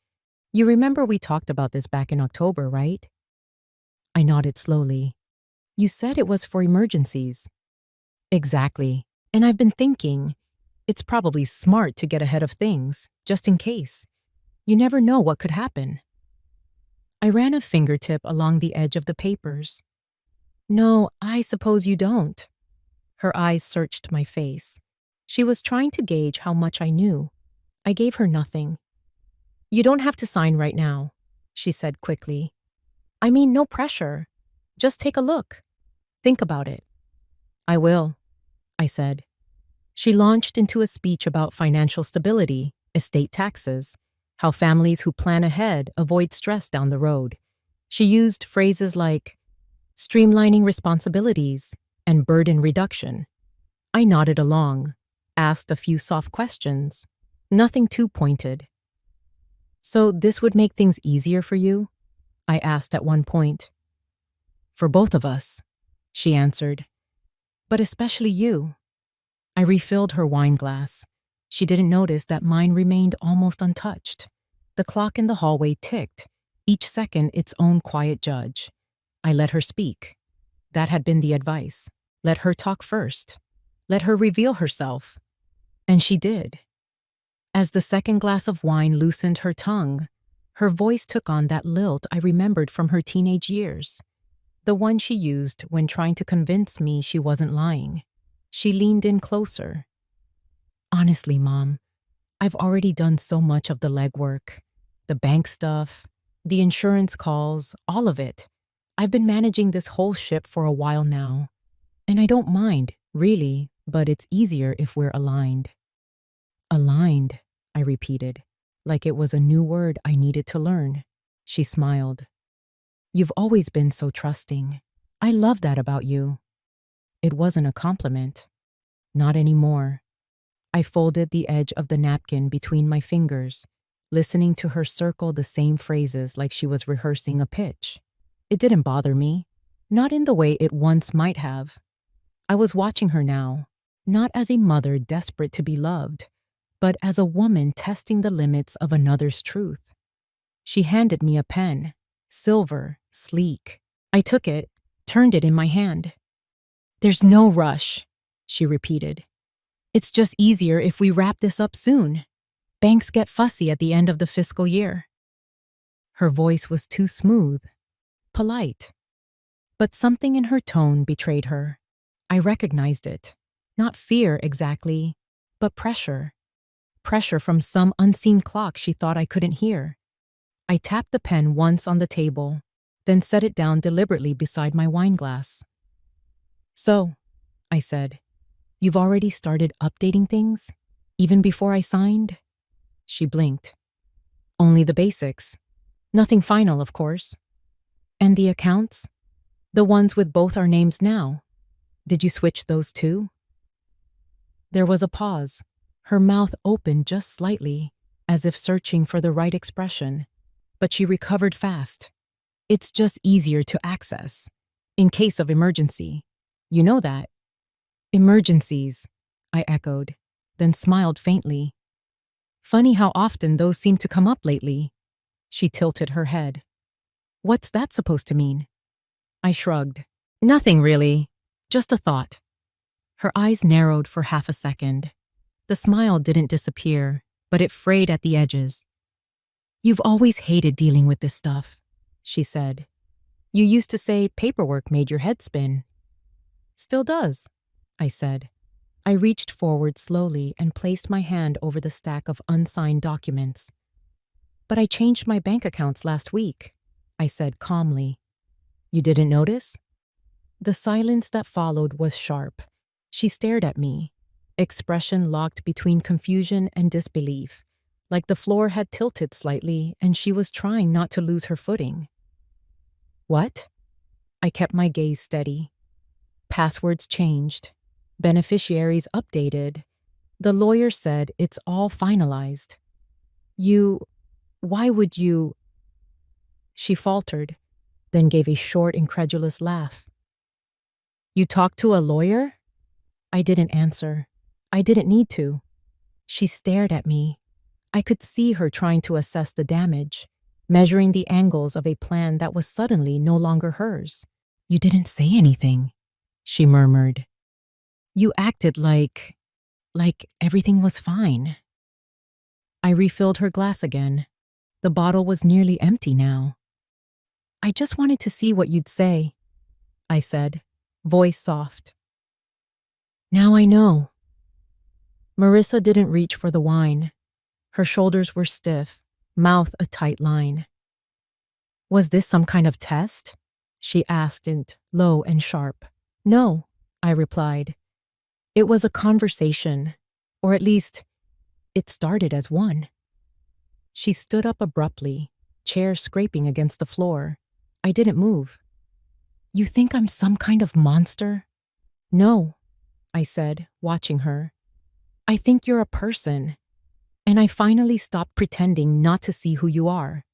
A: You remember we talked about this back in October, right?" I nodded slowly. "You said it was for emergencies." "Exactly. And I've been thinking, it's probably smart to get ahead of things, just in case. You never know what could happen." I ran a fingertip along the edge of the papers. "No, I suppose you don't." Her eyes searched my face. She was trying to gauge how much I knew. I gave her nothing. "You don't have to sign right now," she said quickly. "I mean, no pressure. Just take a look. Think about it." "I will," I said. She launched into a speech about financial stability, estate taxes, how families who plan ahead avoid stress down the road. She used phrases like streamlining responsibilities and burden reduction. I nodded along, asked a few soft questions, nothing too pointed. "So this would make things easier for you?" I asked at one point. "For both of us," she answered. "But especially you." I refilled her wine glass. She didn't notice that mine remained almost untouched. The clock in the hallway ticked, each second its own quiet judge. I let her speak. That had been the advice. Let her talk first. Let her reveal herself. And she did. As the second glass of wine loosened her tongue, her voice took on that lilt I remembered from her teenage years, the one she used when trying to convince me she wasn't lying. She leaned in closer. "Honestly, Mom, I've already done so much of the legwork. The bank stuff, the insurance calls, all of it. I've been managing this whole ship for a while now. And I don't mind, really, but it's easier if we're aligned." "Aligned," I repeated, like it was a new word I needed to learn. She smiled. "You've always been so trusting. I love that about you." It wasn't a compliment. Not anymore. I folded the edge of the napkin between my fingers, listening to her circle the same phrases like she was rehearsing a pitch. It didn't bother me, not in the way it once might have. I was watching her now, not as a mother desperate to be loved, but as a woman testing the limits of another's truth. She handed me a pen, silver, sleek. I took it, turned it in my hand. "There's no rush," she repeated. "It's just easier if we wrap this up soon. Banks get fussy at the end of the fiscal year." Her voice was too smooth, polite. But something in her tone betrayed her. I recognized it. Not fear exactly, but pressure. Pressure from some unseen clock she thought I couldn't hear. I tapped the pen once on the table, then set it down deliberately beside my wine glass. "So," I said, "you've already started updating things? Even before I signed?" She blinked. "Only the basics. Nothing final, of course." "And the accounts? The ones with both our names now? Did you switch those too?" There was a pause. Her mouth opened just slightly, as if searching for the right expression, but she recovered fast. It's just easier to access. In case of emergency. You know that. Emergencies, I echoed, then smiled faintly. Funny how often those seem to come up lately. She tilted her head. What's that supposed to mean? I shrugged. Nothing really. Just a thought. Her eyes narrowed for half a second. The smile didn't disappear, but it frayed at the edges. You've always hated dealing with this stuff, she said. You used to say paperwork made your head spin. Still does, I said. I reached forward slowly and placed my hand over the stack of unsigned documents. But I changed my bank accounts last week, I said calmly. You didn't notice? The silence that followed was sharp. She stared at me, expression locked between confusion and disbelief, like the floor had tilted slightly and she was trying not to lose her footing. What? I kept my gaze steady. Passwords changed. Beneficiaries updated. The lawyer said it's all finalized. Why would you? She faltered, then gave a short, incredulous laugh. You talked to a lawyer? I didn't answer. I didn't need to. She stared at me. I could see her trying to assess the damage, measuring the angles of a plan that was suddenly no longer hers. You didn't say anything, she murmured. You acted like everything was fine. I refilled her glass again. The bottle was nearly empty now. I just wanted to see what you'd say, I said, voice soft. Now I know. Marissa didn't reach for the wine. Her shoulders were stiff, mouth a tight line. Was this some kind of test? She asked it, low and sharp. No, I replied. It was a conversation, or at least, it started as one. She stood up abruptly, chair scraping against the floor. I didn't move. You think I'm some kind of monster? No, I said, watching her. I think you're a person, and I finally stopped pretending not to see who you are.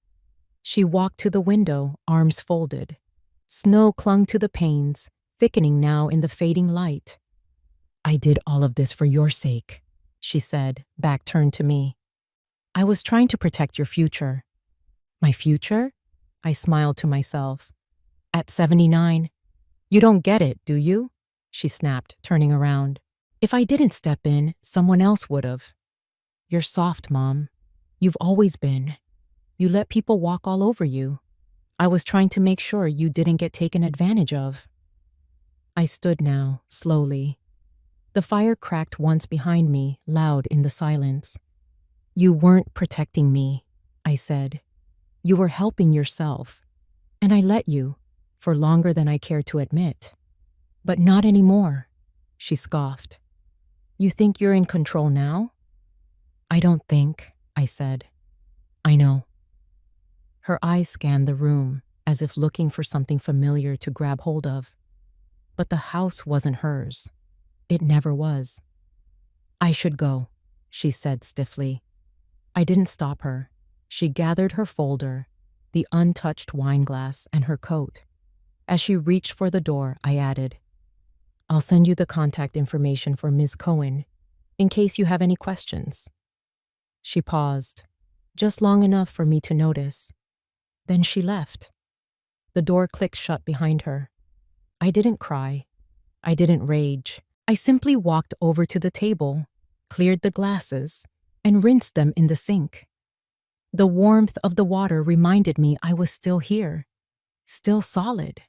A: She walked to the window, arms folded. Snow clung to the panes, thickening now in the fading light. I did all of this for your sake, she said, back turned to me. I was trying to protect your future. My future? I smiled to myself. At 79, you don't get it, do you? She snapped, turning around. If I didn't step in, someone else would have. You're soft, Mom. You've always been. You let people walk all over you. I was trying to make sure you didn't get taken advantage of. I stood now, slowly. The fire cracked once behind me, loud in the silence. You weren't protecting me, I said. You were helping yourself. And I let you, for longer than I care to admit. But not anymore, she scoffed. You think you're in control now? I don't think, I said. I know. Her eyes scanned the room, as if looking for something familiar to grab hold of. But the house wasn't hers. It never was. I should go, she said stiffly. I didn't stop her. She gathered her folder, the untouched wine glass, and her coat. As she reached for the door, I added, I'll send you the contact information for Ms. Cohen, in case you have any questions. She paused, just long enough for me to notice. Then she left. The door clicked shut behind her. I didn't cry. I didn't rage. I simply walked over to the table, cleared the glasses, and rinsed them in the sink. The warmth of the water reminded me I was still here, still solid.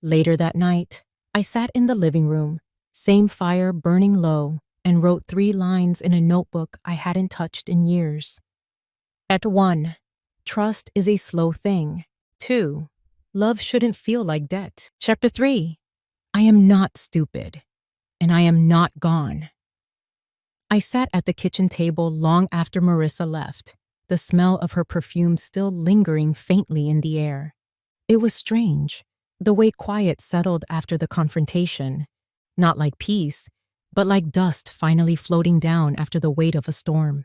A: Later that night, I sat in the living room, same fire burning low, and wrote 3 lines in a notebook I hadn't touched in years. At 1, trust is a slow thing. 2, love shouldn't feel like debt. Chapter 3, I am not stupid, and I am not gone. I sat at the kitchen table long after Marissa left, the smell of her perfume still lingering faintly in the air. It was strange, the way quiet settled after the confrontation, not like peace, but like dust finally floating down after the weight of a storm.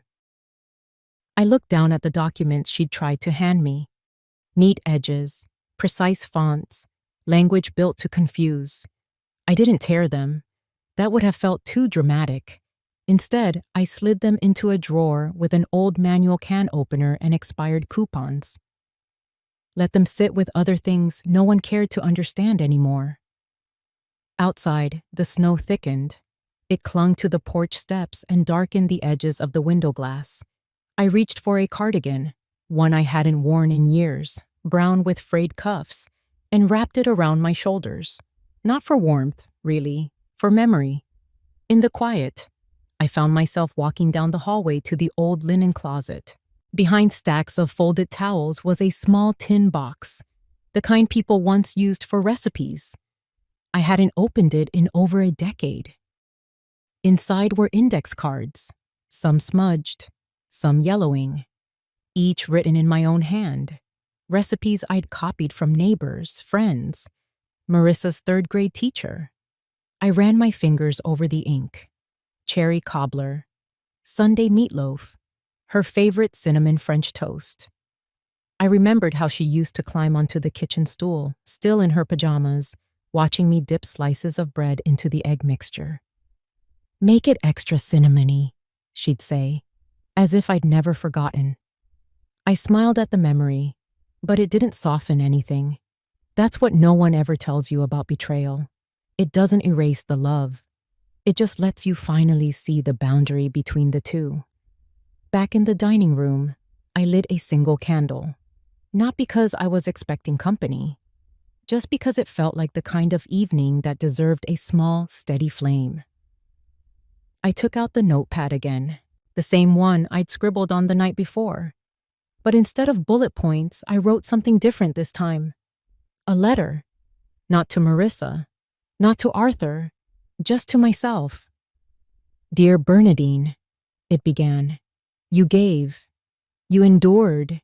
A: I looked down at the documents she'd tried to hand me. Neat edges, precise fonts, language built to confuse. I didn't tear them. That would have felt too dramatic. Instead, I slid them into a drawer with an old manual can opener and expired coupons. Let them sit with other things no one cared to understand anymore. Outside, the snow thickened. It clung to the porch steps and darkened the edges of the window glass. I reached for a cardigan, one I hadn't worn in years, brown with frayed cuffs, and wrapped it around my shoulders. Not for warmth, really, for memory. In the quiet, I found myself walking down the hallway to the old linen closet. Behind stacks of folded towels was a small tin box, the kind people once used for recipes. I hadn't opened it in over a decade. Inside were index cards, some smudged, some yellowing, each written in my own hand. Recipes I'd copied from neighbors, friends, Marissa's third-grade teacher. I ran my fingers over the ink. Cherry cobbler, Sunday meatloaf, her favorite cinnamon French toast. I remembered how she used to climb onto the kitchen stool, still in her pajamas, watching me dip slices of bread into the egg mixture. "Make it extra cinnamony," she'd say, as if I'd never forgotten. I smiled at the memory, but it didn't soften anything. That's what no one ever tells you about betrayal. It doesn't erase the love. It just lets you finally see the boundary between the two. Back in the dining room, I lit a single candle. Not because I was expecting company, just because it felt like the kind of evening that deserved a small, steady flame. I took out the notepad again, the same one I'd scribbled on the night before. But instead of bullet points, I wrote something different this time. A letter. Not to Marissa, not to Arthur, just to myself. "Dear Bernadine," it began. "You gave. You endured.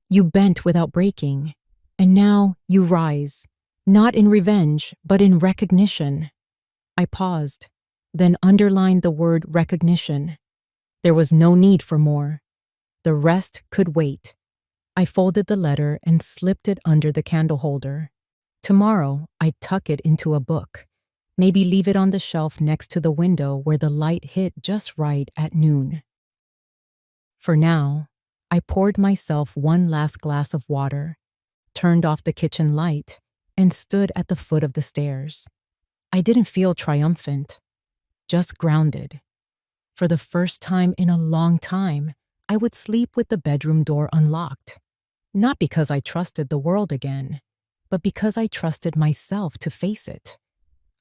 A: You bent without breaking. And now you rise, not in revenge, but in recognition." I paused, then underlined the word recognition. There was no need for more. The rest could wait. I folded the letter and slipped it under the candle holder. Tomorrow, I'd tuck it into a book. Maybe leave it on the shelf next to the window where the light hit just right at noon. For now, I poured myself one last glass of water, turned off the kitchen light, and stood at the foot of the stairs. I didn't feel triumphant, just grounded. For the first time in a long time, I would sleep with the bedroom door unlocked. Not because I trusted the world again, but because I trusted myself to face it.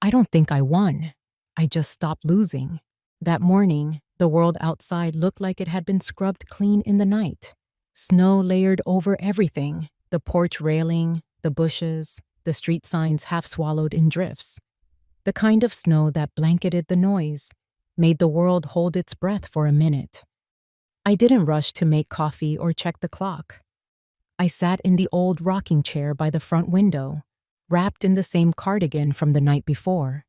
A: I don't think I won. I just stopped losing. That morning, the world outside looked like it had been scrubbed clean in the night. Snow layered over everything, the porch railing, the bushes, the street signs half swallowed in drifts. The kind of snow that blanketed the noise, made the world hold its breath for a minute. I didn't rush to make coffee or check the clock. I sat in the old rocking chair by the front window, wrapped in the same cardigan from the night before.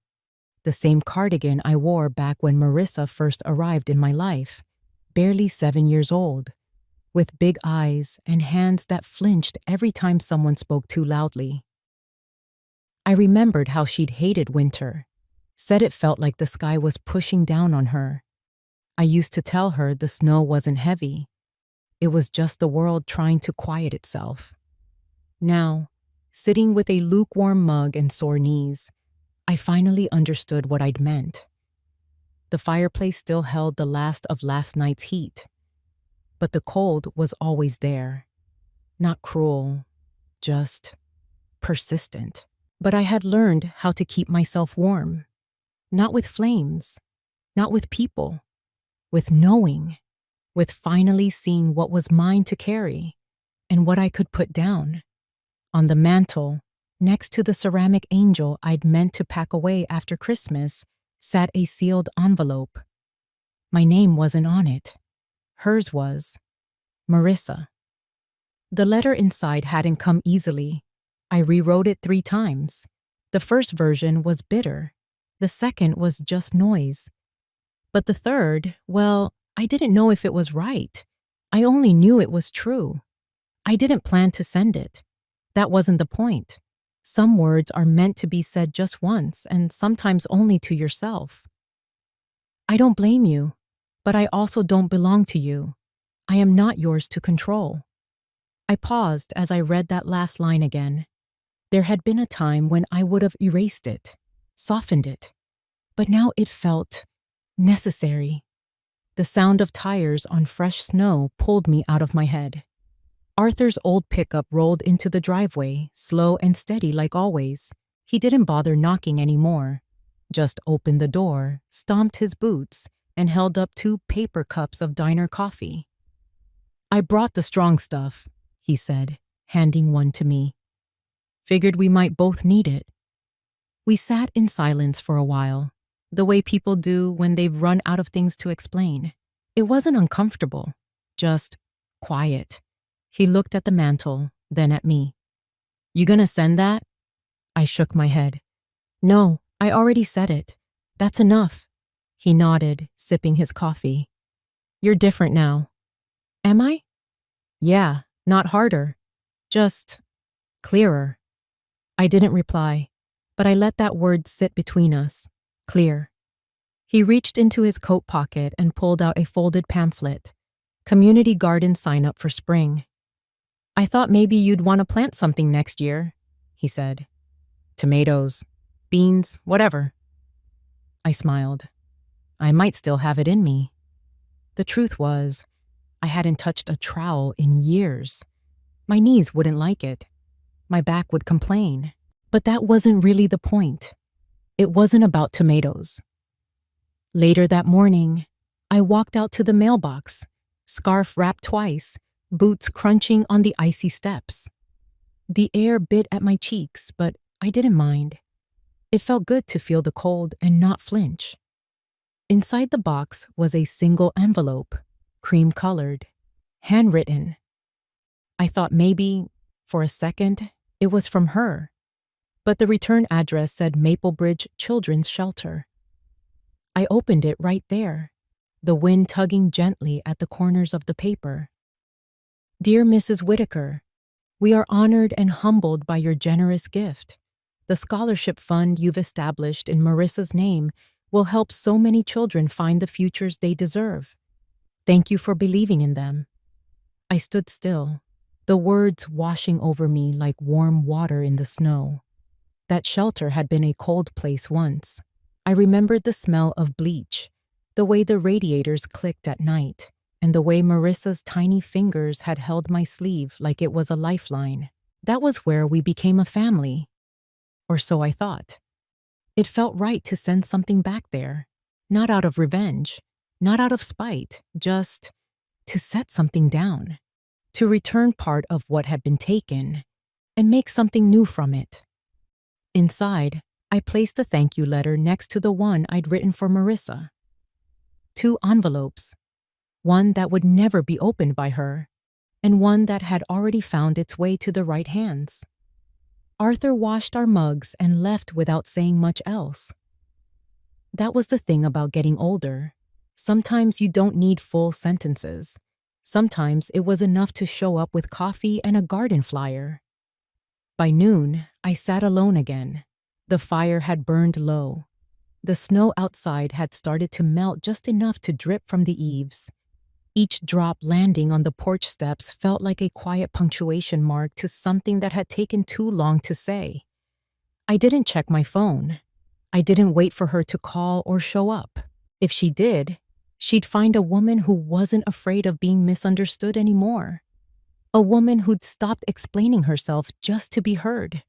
A: The same cardigan I wore back when Marissa first arrived in my life, barely 7 years old, with big eyes and hands that flinched every time someone spoke too loudly. I remembered how she'd hated winter, said it felt like the sky was pushing down on her. I used to tell her the snow wasn't heavy. It was just the world trying to quiet itself. Now, sitting with a lukewarm mug and sore knees, I finally understood what I'd meant. The fireplace still held the last of last night's heat, but the cold was always there. Not cruel, just persistent. But I had learned how to keep myself warm. Not with flames, not with people, with knowing, with finally seeing what was mine to carry and what I could put down. On the mantel, next to the ceramic angel I'd meant to pack away after Christmas, sat a sealed envelope. My name wasn't on it. Hers was. Marissa. The letter inside hadn't come easily. I rewrote it 3 times. The first version was bitter. The second was just noise. But the third, well, I didn't know if it was right. I only knew it was true. I didn't plan to send it. That wasn't the point. Some words are meant to be said just once, and sometimes only to yourself. I don't blame you, but I also don't belong to you. I am not yours to control. I paused as I read that last line again. There had been a time when I would have erased it, softened it, but now it felt necessary. The sound of tires on fresh snow pulled me out of my head. Arthur's old pickup rolled into the driveway, slow and steady like always. He didn't bother knocking anymore. Just opened the door, stomped his boots, and held up 2 paper cups of diner coffee. "I brought the strong stuff," he said, handing one to me. "Figured we might both need it." We sat in silence for a while, the way people do when they've run out of things to explain. It wasn't uncomfortable, just quiet. He looked at the mantel, then at me. "You gonna send that?" I shook my head. "No, I already said it. That's enough." He nodded, sipping his coffee. "You're different now." "Am I?" "Yeah, not harder. Just clearer." I didn't reply, but I let that word sit between us. Clear. He reached into his coat pocket and pulled out a folded pamphlet. Community garden sign up for spring. "I thought maybe you'd want to plant something next year," he said. "Tomatoes, beans, whatever." I smiled. I might still have it in me. The truth was, I hadn't touched a trowel in years. My knees wouldn't like it. My back would complain. But that wasn't really the point. It wasn't about tomatoes. Later that morning, I walked out to the mailbox, scarf wrapped twice, boots crunching on the icy steps. The air bit at my cheeks, but I didn't mind. It felt good to feel the cold and not flinch. Inside the box was a single envelope, cream-colored, handwritten. I thought maybe, for a second, it was from her. But the return address said Maplebridge Children's Shelter. I opened it right there, the wind tugging gently at the corners of the paper. "Dear Mrs. Whitaker, we are honored and humbled by your generous gift. The scholarship fund you've established in Marissa's name will help so many children find the futures they deserve. Thank you for believing in them." I stood still, the words washing over me like warm water in the snow. That shelter had been a cold place once. I remembered the smell of bleach, the way the radiators clicked at night, and the way Marissa's tiny fingers had held my sleeve like it was a lifeline. That was where we became a family. Or so I thought. It felt right to send something back there, not out of revenge, not out of spite, just to set something down, to return part of what had been taken and make something new from it. Inside, I placed the thank you letter next to the one I'd written for Marissa. 2 envelopes, one that would never be opened by her, and one that had already found its way to the right hands. Arthur washed our mugs and left without saying much else. That was the thing about getting older. Sometimes you don't need full sentences. Sometimes it was enough to show up with coffee and a garden flyer. By noon, I sat alone again. The fire had burned low. The snow outside had started to melt just enough to drip from the eaves. Each drop landing on the porch steps felt like a quiet punctuation mark to something that had taken too long to say. I didn't check my phone. I didn't wait for her to call or show up. If she did, she'd find a woman who wasn't afraid of being misunderstood anymore. A woman who'd stopped explaining herself just to be heard.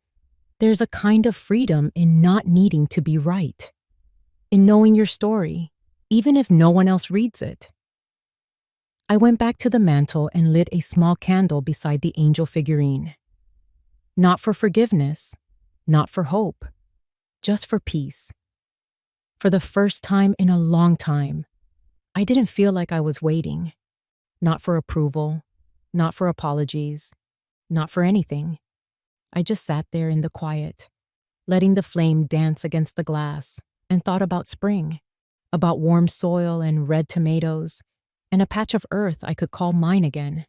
A: There's a kind of freedom in not needing to be right, in knowing your story, even if no one else reads it. I went back to the mantel and lit a small candle beside the angel figurine. Not for forgiveness, not for hope, just for peace. For the first time in a long time, I didn't feel like I was waiting. Not for approval, not for apologies, not for anything. I just sat there in the quiet, letting the flame dance against the glass, and thought about spring, about warm soil and red tomatoes, and a patch of earth I could call mine again.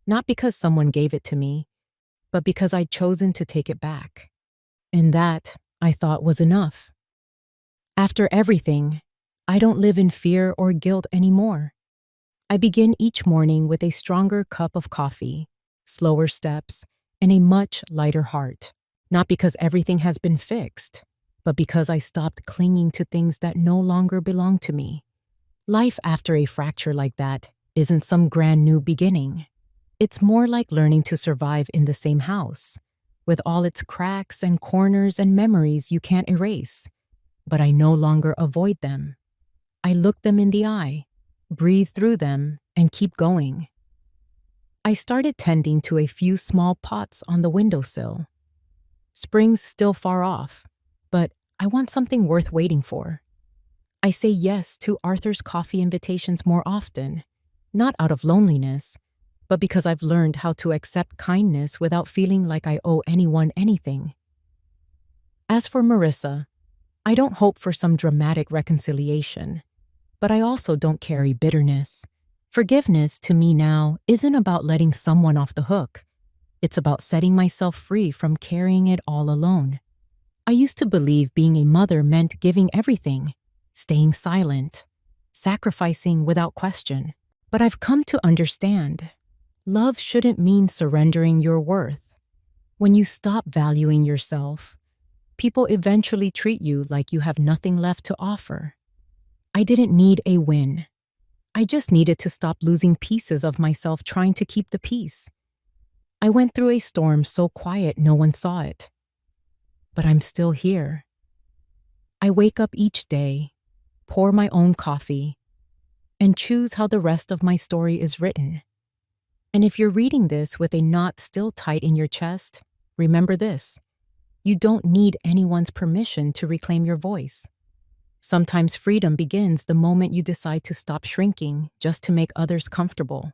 A: Not because someone gave it to me, but because I'd chosen to take it back. And that, I thought, was enough. After everything, I don't live in fear or guilt anymore. I begin each morning with a stronger cup of coffee, slower steps, and a much lighter heart. Not because everything has been fixed, but because I stopped clinging to things that no longer belong to me. Life after a fracture like that isn't some grand new beginning. It's more like learning to survive in the same house, with all its cracks and corners and memories you can't erase. But I no longer avoid them. I look them in the eye, breathe through them, and keep going. I started tending to a few small pots on the windowsill. Spring's still far off, but I want something worth waiting for. I say yes to Arthur's coffee invitations more often, not out of loneliness, but because I've learned how to accept kindness without feeling like I owe anyone anything. As for Marissa, I don't hope for some dramatic reconciliation, but I also don't carry bitterness. Forgiveness to me now isn't about letting someone off the hook. It's about setting myself free from carrying it all alone. I used to believe being a mother meant giving everything, staying silent, sacrificing without question. But I've come to understand, love shouldn't mean surrendering your worth. When you stop valuing yourself, people eventually treat you like you have nothing left to offer. I didn't need a win. I just needed to stop losing pieces of myself trying to keep the peace. I went through a storm so quiet no one saw it. But I'm still here. I wake up each day, pour my own coffee, and choose how the rest of my story is written. And if you're reading this with a knot still tight in your chest, remember this: you don't need anyone's permission to reclaim your voice. Sometimes freedom begins the moment you decide to stop shrinking just to make others comfortable.